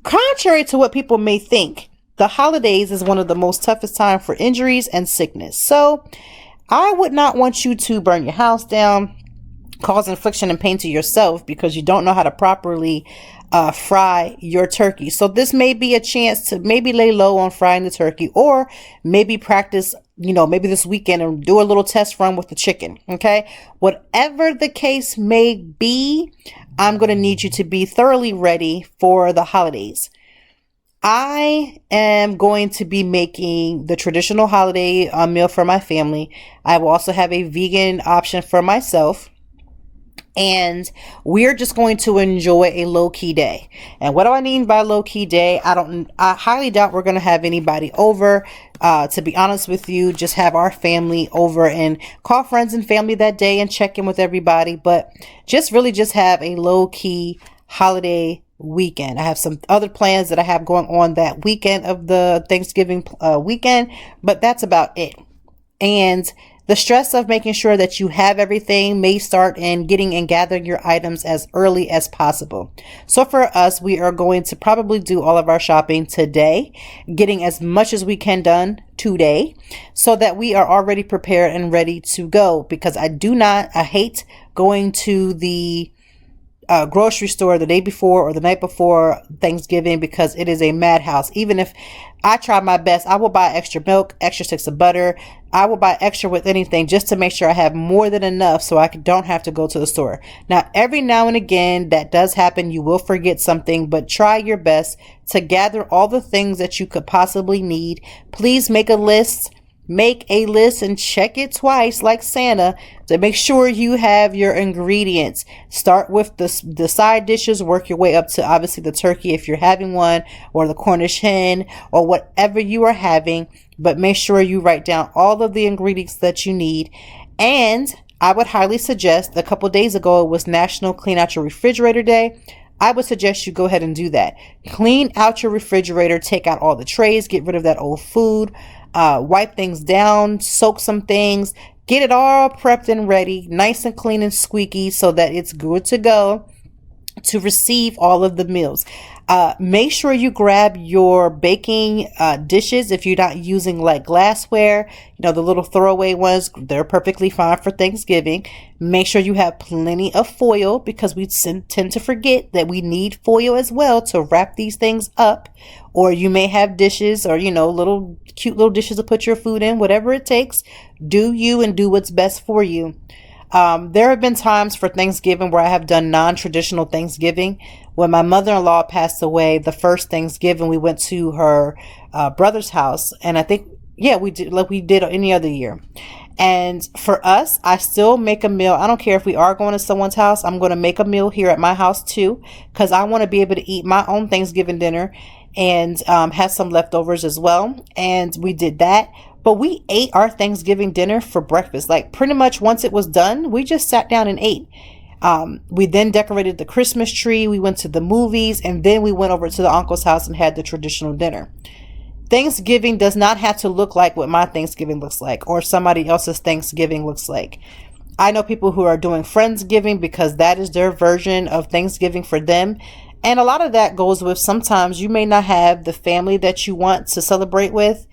contrary to what people may think, the holidays is one of the most toughest time for injuries and sickness. So I would not want you to burn your house down, cause infliction and pain to yourself because you don't know how to properly fry your turkey. So this may be a chance to maybe lay low on frying the turkey, or maybe practice, maybe this weekend and do a little test run with the chicken. Okay. Whatever the case may be, I'm going to need you to be thoroughly ready for the holidays. I am going to be making the traditional holiday meal for my family. I will also have a vegan option for myself. And we're just going to enjoy a low-key day. And what do I mean by low-key day? I highly doubt we're going to have anybody over. To be honest with you, just have our family over and call friends and family that day and check in with everybody. But just have a low-key holiday weekend. I have some other plans that I have going on that weekend of the Thanksgiving weekend, but that's about it. And the stress of making sure that you have everything may start in getting and gathering your items as early as possible. So for us, we are going to probably do all of our shopping today, getting as much as we can done today so that we are already prepared and ready to go, because I hate going to the grocery store the day before or the night before Thanksgiving, because it is a madhouse. Even if I try my best, I will buy extra milk, extra sticks of butter. I will buy extra with anything just to make sure I have more than enough so I don't have to go to the store. Now, every now and again, that does happen. You will forget something, but try your best to gather all the things that you could possibly need. Please make a list. Make a list and check it twice like Santa to make sure you have your ingredients. Start with the side dishes, work your way up to obviously the turkey if you're having one, or the Cornish hen, or whatever you are having. But make sure you write down all of the ingredients that you need. And I would highly suggest, a couple days ago, it was National Clean Out Your Refrigerator Day. I would suggest you go ahead and do that. Clean out your refrigerator, take out all the trays, get rid of that old food. Wipe things down, soak some things, get it all prepped and ready, nice and clean and squeaky so that it's good to go to receive all of the meals. Make sure you grab your baking dishes if you're not using like glassware, the little throwaway ones, they're perfectly fine for Thanksgiving. Make sure you have plenty of foil, because we tend to forget that we need foil as well to wrap these things up. Or you may have dishes or, little cute little dishes to put your food in, whatever it takes. Do you and do what's best for you. There have been times for Thanksgiving where I have done non-traditional Thanksgiving. When my mother-in-law passed away, the first Thanksgiving, we went to her brother's house. And I think, we did like we did any other year. And for us, I still make a meal. I don't care if we are going to someone's house. I'm going to make a meal here at my house too, because I want to be able to eat my own Thanksgiving dinner and have some leftovers as well. And we did that. But we ate our Thanksgiving dinner for breakfast. Like pretty much once it was done, we just sat down and ate. We then decorated the Christmas tree. We went to the movies, and then we went over to the uncle's house and had the traditional dinner. Thanksgiving does not have to look like what my Thanksgiving looks like or somebody else's Thanksgiving looks like. I know people who are doing Friendsgiving because that is their version of Thanksgiving for them. And a lot of that goes with sometimes you may not have the family that you want to celebrate with.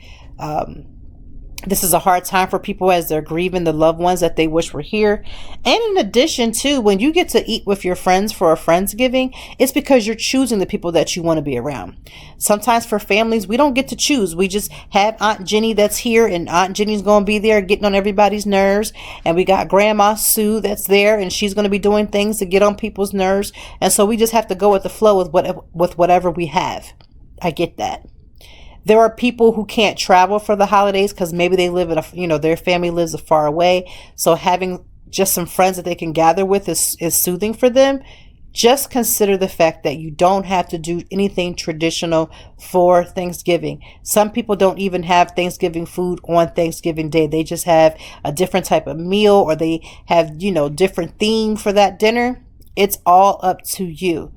This is a hard time for people as they're grieving the loved ones that they wish were here. And in addition to, when you get to eat with your friends for a Friendsgiving, it's because you're choosing the people that you want to be around. Sometimes for families, we don't get to choose. We just have Aunt Jenny that's here, and Aunt Jenny's going to be there getting on everybody's nerves. And we got Grandma Sue that's there, and she's going to be doing things to get on people's nerves. And so we just have to go with the flow with whatever we have. I get that. There are people who can't travel for the holidays because maybe they live in their family lives far away. So having just some friends that they can gather with is soothing for them. Just consider the fact that you don't have to do anything traditional for Thanksgiving. Some people don't even have Thanksgiving food on Thanksgiving Day. They just have a different type of meal, or they have, different theme for that dinner. It's all up to you.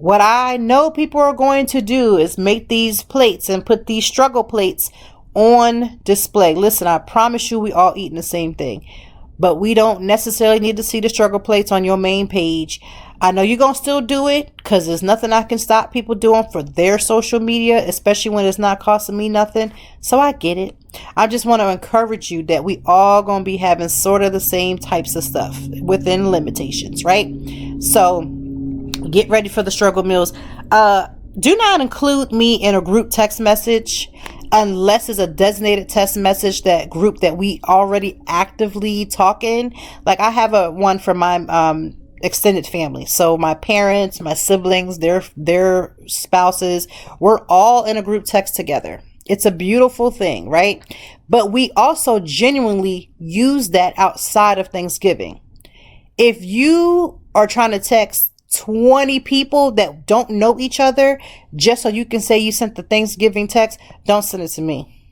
What I know people are going to do is make these plates and put these struggle plates on display. Listen, I promise you we all eating the same thing, but we don't necessarily need to see the struggle plates on your main page. I know you're going to still do it because there's nothing I can stop people doing for their social media, especially when it's not costing me nothing. So I get it. I just want to encourage you that we all going to be having sort of the same types of stuff within limitations, right? So get ready for the struggle meals. Do not include me in a group text message unless it's a designated text message, that group that we already actively talk in. Like I have one for my extended family. So my parents, my siblings, their spouses, we're all in a group text together. It's a beautiful thing, right? But we also genuinely use that outside of Thanksgiving. If you are trying to text 20 people that don't know each other just so you can say you sent the Thanksgiving text, don't send it to me.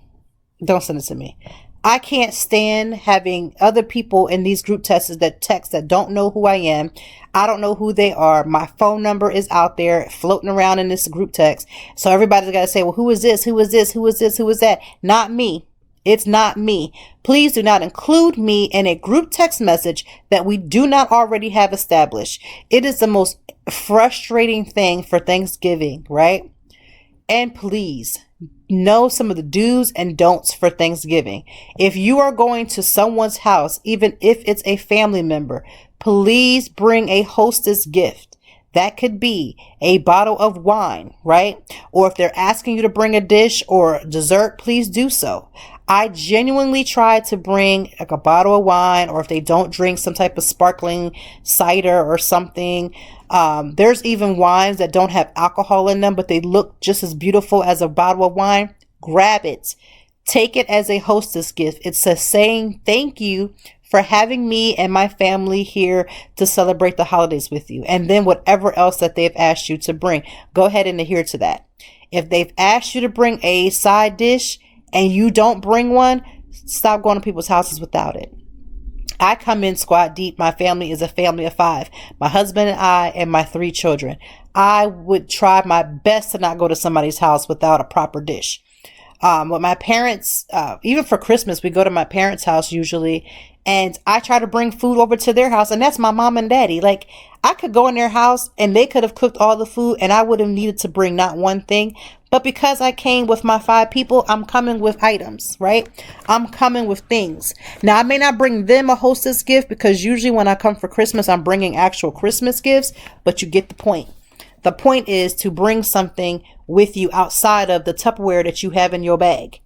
Don't send it to me. I can't stand having other people in these group texts that don't know who I am. I don't know who they are. My phone number is out there floating around in this group text. So everybody's got to say, well, who is this? Who is this? Who is this? Who is that? Not me. It's not me. Please do not include me in a group text message that we do not already have established. It is the most frustrating thing for Thanksgiving, right? And please know some of the do's and don'ts for Thanksgiving. If you are going to someone's house, even if it's a family member, please bring a hostess gift. That could be a bottle of wine, right? Or if they're asking you to bring a dish or dessert, please do so. I genuinely try to bring like a bottle of wine, or if they don't drink, some type of sparkling cider or something. There's even wines that don't have alcohol in them, but they look just as beautiful as a bottle of wine. Grab it. Take it as a hostess gift. It's a saying thank you for having me and my family here to celebrate the holidays with you. And then whatever else that they've asked you to bring, go ahead and adhere to that. If they've asked you to bring a side dish and you don't bring one, stop going to people's houses without it. I come in squad deep. My family is a family of 5. My husband and I and my 3 children. I would try my best to not go to somebody's house without a proper dish. With my parents, even for Christmas, we go to my parents' house usually, and I try to bring food over to their house, and that's my mom and daddy. Like, I could go in their house and they could have cooked all the food and I would have needed to bring not one thing. But because I came with my 5 people, I'm coming with items, right? I'm coming with things. Now, I may not bring them a hostess gift because usually when I come for Christmas, I'm bringing actual Christmas gifts, but you get the point. The point is to bring something with you outside of the Tupperware that you have in your bag.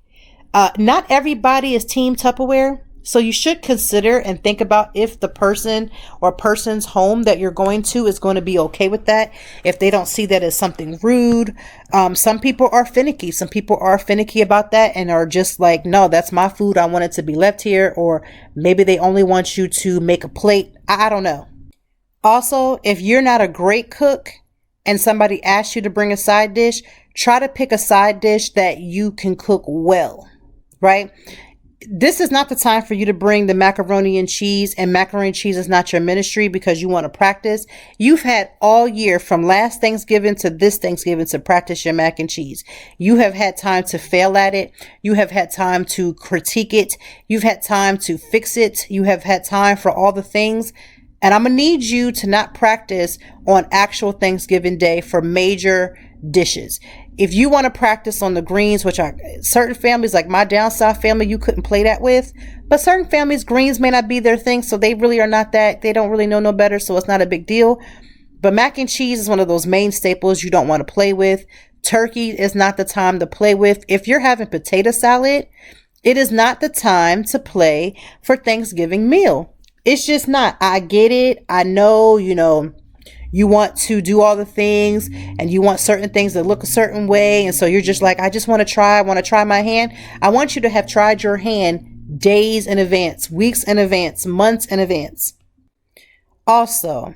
Not everybody is team Tupperware. So you should consider and think about if the person or person's home that you're going to is going to be okay with that. If they don't see that as something rude. Some people are finicky. Some people are finicky about that and are just like, no, that's my food. I want it to be left here. Or maybe they only want you to make a plate. I don't know. Also, if you're not a great cook and somebody asks you to bring a side dish, try to pick a side dish that you can cook well, right? This is not the time for you to bring the macaroni and cheese, and macaroni and cheese is not your ministry because you want to practice. You've had all year from last Thanksgiving to this Thanksgiving to practice your mac and cheese. You have had time to fail at it. You have had time to critique it. You've had time to fix it. You have had time for all the things. And I'm going to need you to not practice on actual Thanksgiving Day for major dishes. If you want to practice on the greens, which are certain families, like my down south family, you couldn't play that with. But certain families, greens may not be their thing. So they really are not that. They don't really know no better. So it's not a big deal. But mac and cheese is one of those main staples you don't want to play with. Turkey is not the time to play with. If you're having potato salad, it is not the time to play for Thanksgiving meal. It's just not. I get it. I know, you want to do all the things and you want certain things that look a certain way. And so you're just like, I want to try my hand. I want you to have tried your hand days in advance, weeks in advance, months in advance. Also,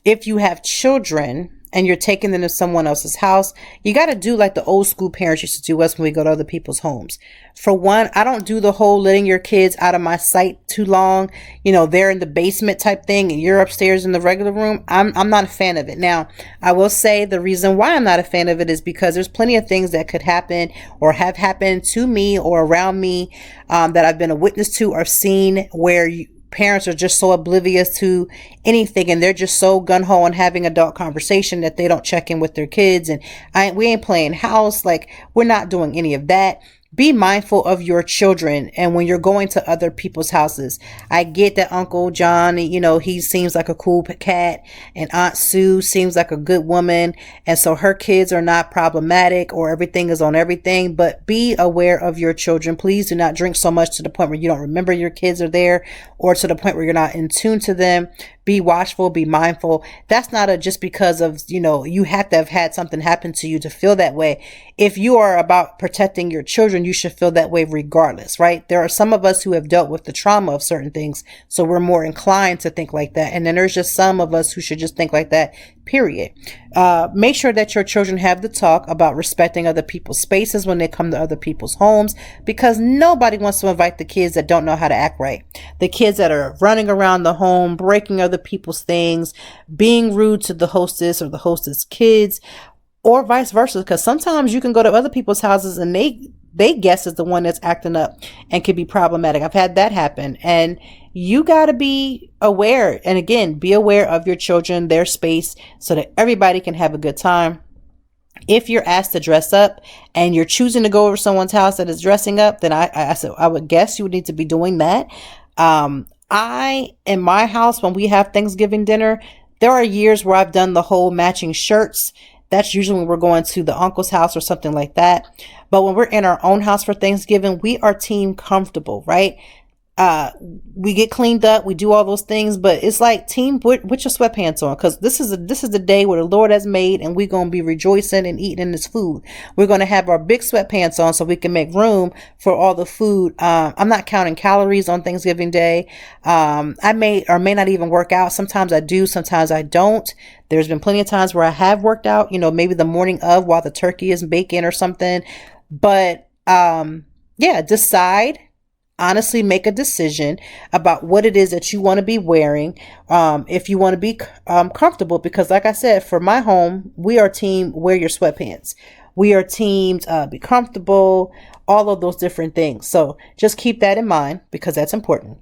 if you have children and you're taking them to someone else's house, you got to do like the old school parents used to do us when we go to other people's homes. For one, I don't do the whole letting your kids out of my sight too long. They're in the basement type thing and you're upstairs in the regular room. I'm not a fan of it. Now, I will say the reason why I'm not a fan of it is because there's plenty of things that could happen or have happened to me or around me that I've been a witness to or seen where parents are just so oblivious to anything and they're just so gung-ho on having adult conversation that they don't check in with their kids. And we ain't playing house. Like, we're not doing any of that. Be mindful of your children. And when you're going to other people's houses, I get that Uncle John, he seems like a cool cat and Aunt Sue seems like a good woman. And so her kids are not problematic or everything is on everything, but be aware of your children. Please do not drink so much to the point where you don't remember your kids are there or to the point where you're not in tune to them. Be watchful, be mindful. That's not just because of, you have to have had something happen to you to feel that way. If you are about protecting your children, you should feel that way regardless, right? There are some of us who have dealt with the trauma of certain things, so we're more inclined to think like that. And then there's just some of us who should just think like that, period. Make sure that your children have the talk about respecting other people's spaces when they come to other people's homes, because nobody wants to invite the kids that don't know how to act right. The kids that are running around the home, breaking other people's things, being rude to the hostess or the hostess kids, or vice versa, because sometimes you can go to other people's houses and they guess is the one that's acting up and could be problematic. I've had that happen. And you got to be aware. And again, be aware of your children, their space, so that everybody can have a good time. If you're asked to dress up and you're choosing to go over someone's house that is dressing up, then I would guess you would need to be doing that. In my house, when we have Thanksgiving dinner, there are years where I've done the whole matching shirts. That's usually when we're going to the uncle's house or something like that. But when we're in our own house for Thanksgiving, we are team comfortable, right? We get cleaned up, we do all those things, but it's like team with your sweatpants on, because this is the day where the Lord has made, and we're going to be rejoicing and eating this food. We're going to have our big sweatpants on so we can make room for all the food. I'm not counting calories on Thanksgiving Day. I may or may not even work out. Sometimes I do, sometimes I don't. There's been plenty of times where I have worked out, maybe the morning of while the turkey is baking or something. But decide. Honestly, make a decision about what it is that you want to be wearing. If you want to be comfortable, because like I said, for my home, we are team wear your sweatpants. We are teamed be comfortable, all of those different things. So just keep that in mind, because that's important.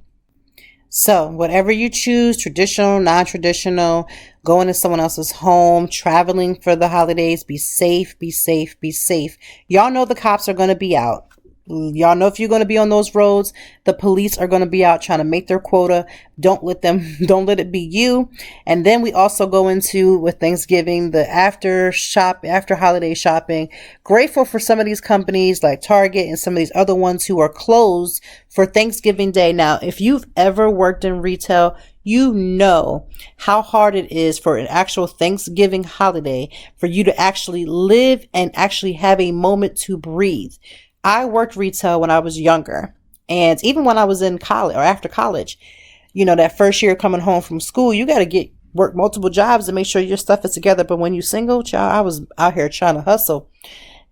So whatever you choose, traditional, non-traditional, going to someone else's home, traveling for the holidays, be safe, be safe, be safe. Y'all know the cops are going to be out. Y'all know if you're going to be on those roads, the police are going to be out trying to make their quota. Don't let it be you. And then we also go into, with Thanksgiving, the after holiday shopping. Grateful for some of these companies like Target and some of these other ones who are closed for Thanksgiving Day. Now, if you've ever worked in retail, you know how hard it is for an actual Thanksgiving holiday for you to actually live and actually have a moment to breathe. I worked retail when I was younger, and even when I was in college or after college, that first year coming home from school, you got to work multiple jobs to make sure your stuff is together. But when you single, child, I was out here trying to hustle.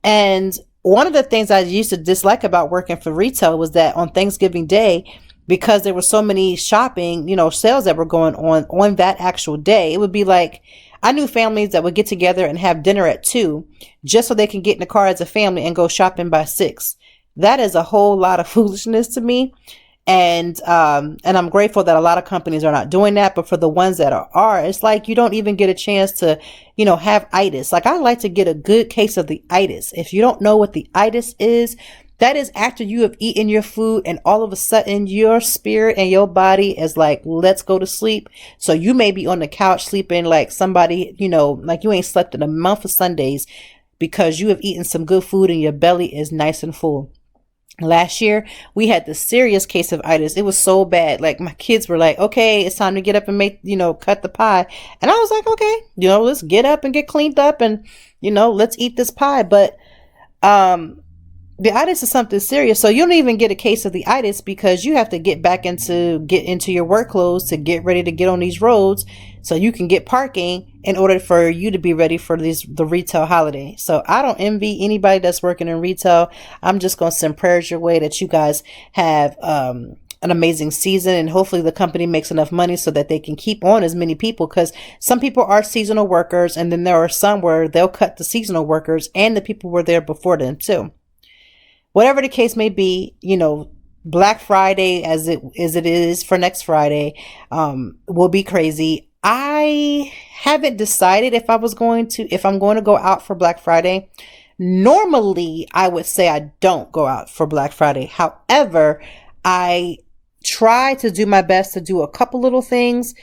And one of the things I used to dislike about working for retail was that on Thanksgiving Day, because there were so many shopping, sales that were going on that actual day, it would be like, I knew families that would get together and have dinner at 2 just so they can get in the car as a family and go shopping by 6. That is a whole lot of foolishness to me. And I'm grateful that a lot of companies are not doing that. But for the ones that are, it's like you don't even get a chance to, have itis. Like, I like to get a good case of the itis. If you don't know what the itis is, that is after you have eaten your food and all of a sudden your spirit and your body is like, let's go to sleep. So you may be on the couch sleeping like somebody, like you ain't slept in a month of Sundays because you have eaten some good food and your belly is nice and full. Last year, we had the serious case of itis. It was so bad. Like, my kids were like, okay, it's time to get up and make, cut the pie. And I was like, okay, let's get up and get cleaned up and, let's eat this pie. But, the itis is something serious. So you don't even get a case of the itis because you have to get into your work clothes to get ready to get on these roads so you can get parking in order for you to be ready for the retail holiday. So I don't envy anybody that's working in retail. I'm just going to send prayers your way that you guys have an amazing season, and hopefully the company makes enough money so that they can keep on as many people, because some people are seasonal workers, and then there are some where they'll cut the seasonal workers and the people were there before them too. Whatever the case may be, Black Friday as it is for next Friday will be crazy. I haven't decided if I'm going to go out for Black Friday. Normally, I would say I don't go out for Black Friday. However, I try to do my best to do a couple little things.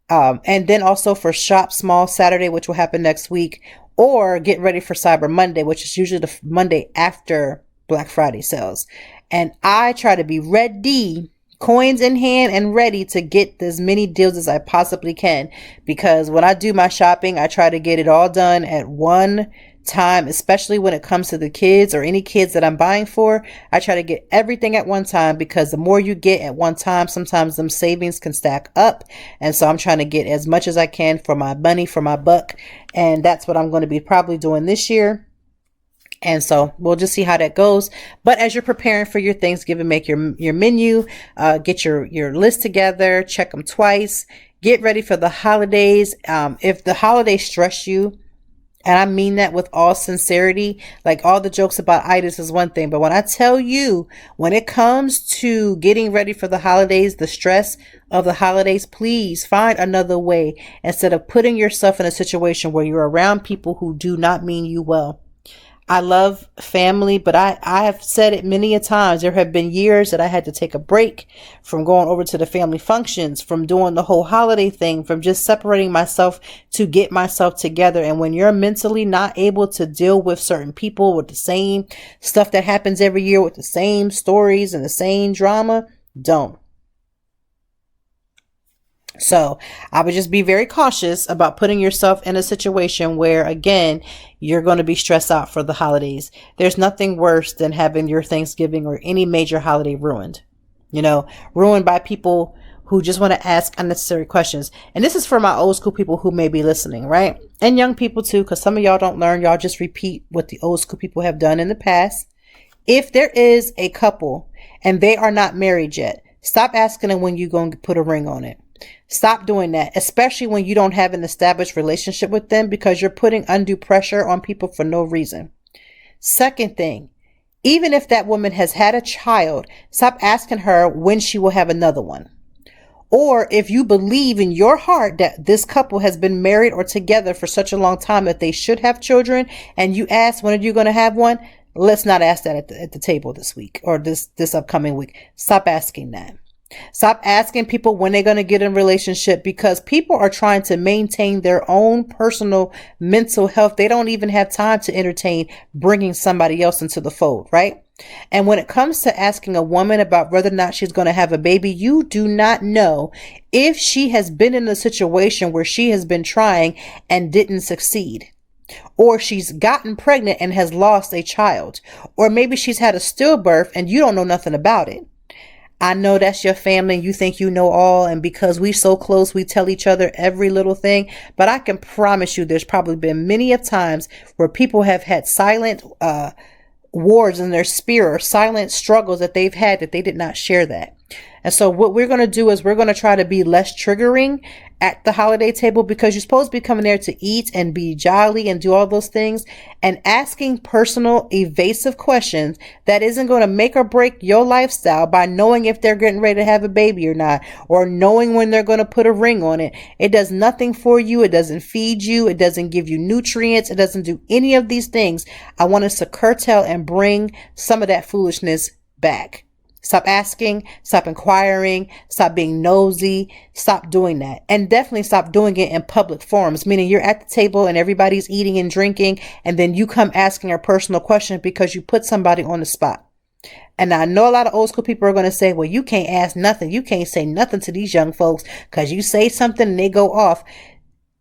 And then also for Shop Small Saturday, which will happen next week, or get ready for Cyber Monday, which is usually the Monday after Black Friday sales. And I try to be ready, coins in hand and ready to get as many deals as I possibly can, because when I do my shopping, I try to get it all done at one time, especially when it comes to the kids or any kids that I'm buying for. I try to get everything at one time, because the more you get at one time, sometimes them savings can stack up. And so I'm trying to get as much as I can for my money, for my buck. And that's what I'm going to be probably doing this year. And so we'll just see how that goes. But as you're preparing for your Thanksgiving, make your menu, get your list together, check them twice, get ready for the holidays. If the holidays stress you, and I mean that with all sincerity, like, all the jokes about itis is one thing, but when I tell you, when it comes to getting ready for the holidays, the stress of the holidays, please find another way instead of putting yourself in a situation where you're around people who do not mean you well. I love family, but I have said it many a times. There have been years that I had to take a break from going over to the family functions, from doing the whole holiday thing, from just separating myself to get myself together. And when you're mentally not able to deal with certain people with the same stuff that happens every year, with the same stories and the same drama, don't. So I would just be very cautious about putting yourself in a situation where, again, you're going to be stressed out for the holidays. There's nothing worse than having your Thanksgiving or any major holiday ruined, ruined by people who just want to ask unnecessary questions. And this is for my old school people who may be listening, right? And young people too, because some of y'all don't learn. Y'all just repeat what the old school people have done in the past. If there is a couple and they are not married yet, stop asking them when you're going to put a ring on it. Stop doing that, especially when you don't have an established relationship with them, because you're putting undue pressure on people for no reason. Second thing, even if that woman has had a child, stop asking her when she will have another one. Or if you believe in your heart that this couple has been married or together for such a long time that they should have children, and you ask, when are you going to have one? Let's not ask that at the table this week or this upcoming week. Stop asking that. Stop asking people when they're going to get in a relationship, because people are trying to maintain their own personal mental health. They don't even have time to entertain bringing somebody else into the fold, right? And when it comes to asking a woman about whether or not she's going to have a baby, you do not know if she has been in a situation where she has been trying and didn't succeed. Or she's gotten pregnant and has lost a child. Or maybe she's had a stillbirth and you don't know nothing about it. I know that's your family and you think you know all, and because we so close, we tell each other every little thing. But I can promise you there's probably been many of times where people have had silent wars in their spirit, or silent struggles that they've had that they did not share that. And so what we're going to do is we're going to try to be less triggering at the holiday table, because you're supposed to be coming there to eat and be jolly and do all those things, and asking personal evasive questions that isn't going to make or break your lifestyle by knowing if they're getting ready to have a baby or not, or knowing when they're going to put a ring on it. It does nothing for you. It doesn't feed you. It doesn't give you nutrients. It doesn't do any of these things. I want us to curtail and bring some of that foolishness back. Stop asking, stop inquiring, stop being nosy, stop doing that. And definitely stop doing it in public forums, meaning you're at the table and everybody's eating and drinking, and then you come asking a personal question because you put somebody on the spot. And I know a lot of old school people are going to say, well, you can't ask nothing. You can't say nothing to these young folks because you say something and they go off.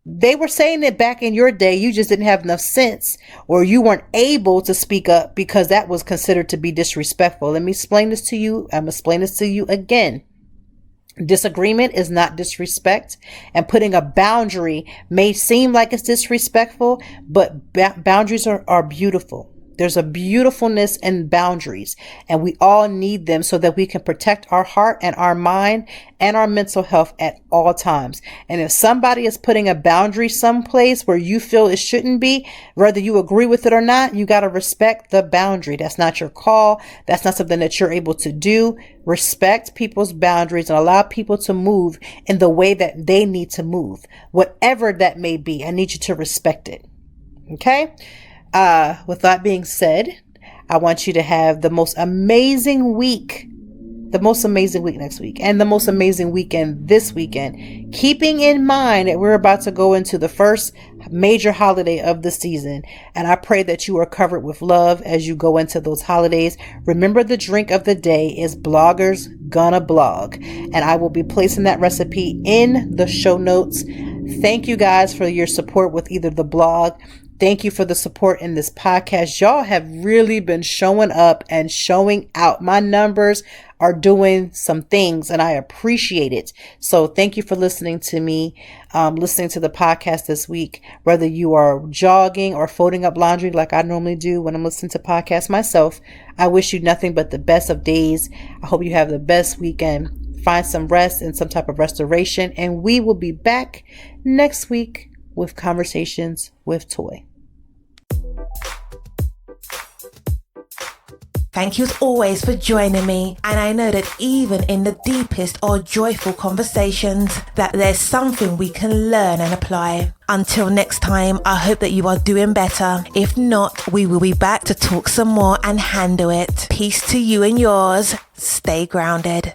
They were saying it back in your day. You just didn't have enough sense, or you weren't able to speak up because that was considered to be disrespectful. Let me explain this to you. I'm going to explain this to you again. Disagreement is not disrespect, and putting a boundary may seem like it's disrespectful, but boundaries are beautiful. There's a beautifulness in boundaries, and we all need them so that we can protect our heart and our mind and our mental health at all times. And if somebody is putting a boundary someplace where you feel it shouldn't be, whether you agree with it or not, you got to respect the boundary. That's not your call. That's not something that you're able to do. Respect people's boundaries and allow people to move in the way that they need to move. Whatever that may be, I need you to respect it. Okay? With that being said, I want you to have the most amazing week next week, and the most amazing weekend this weekend, keeping in mind that we're about to go into the first major holiday of the season. And I pray that you are covered with love as you go into those holidays. Remember, the drink of the day is Bloggers Gonna Blog, and I will be placing that recipe in the show notes. Thank you guys for your support with either the blog. Thank you for the support in this podcast. Y'all have really been showing up and showing out. My numbers are doing some things, and I appreciate it. So thank you for listening to me, listening to the podcast this week, whether you are jogging or folding up laundry like I normally do when I'm listening to podcasts myself. I wish you nothing but the best of days. I hope you have the best weekend. Find some rest and some type of restoration, and we will be back next week with Conversations with Toy. Thank you as always for joining me, and I know that even in the deepest or joyful conversations that there's something we can learn and apply. Until next time, I hope that you are doing better. If not, we will be back to talk some more and handle it. Peace to you and yours. Stay grounded.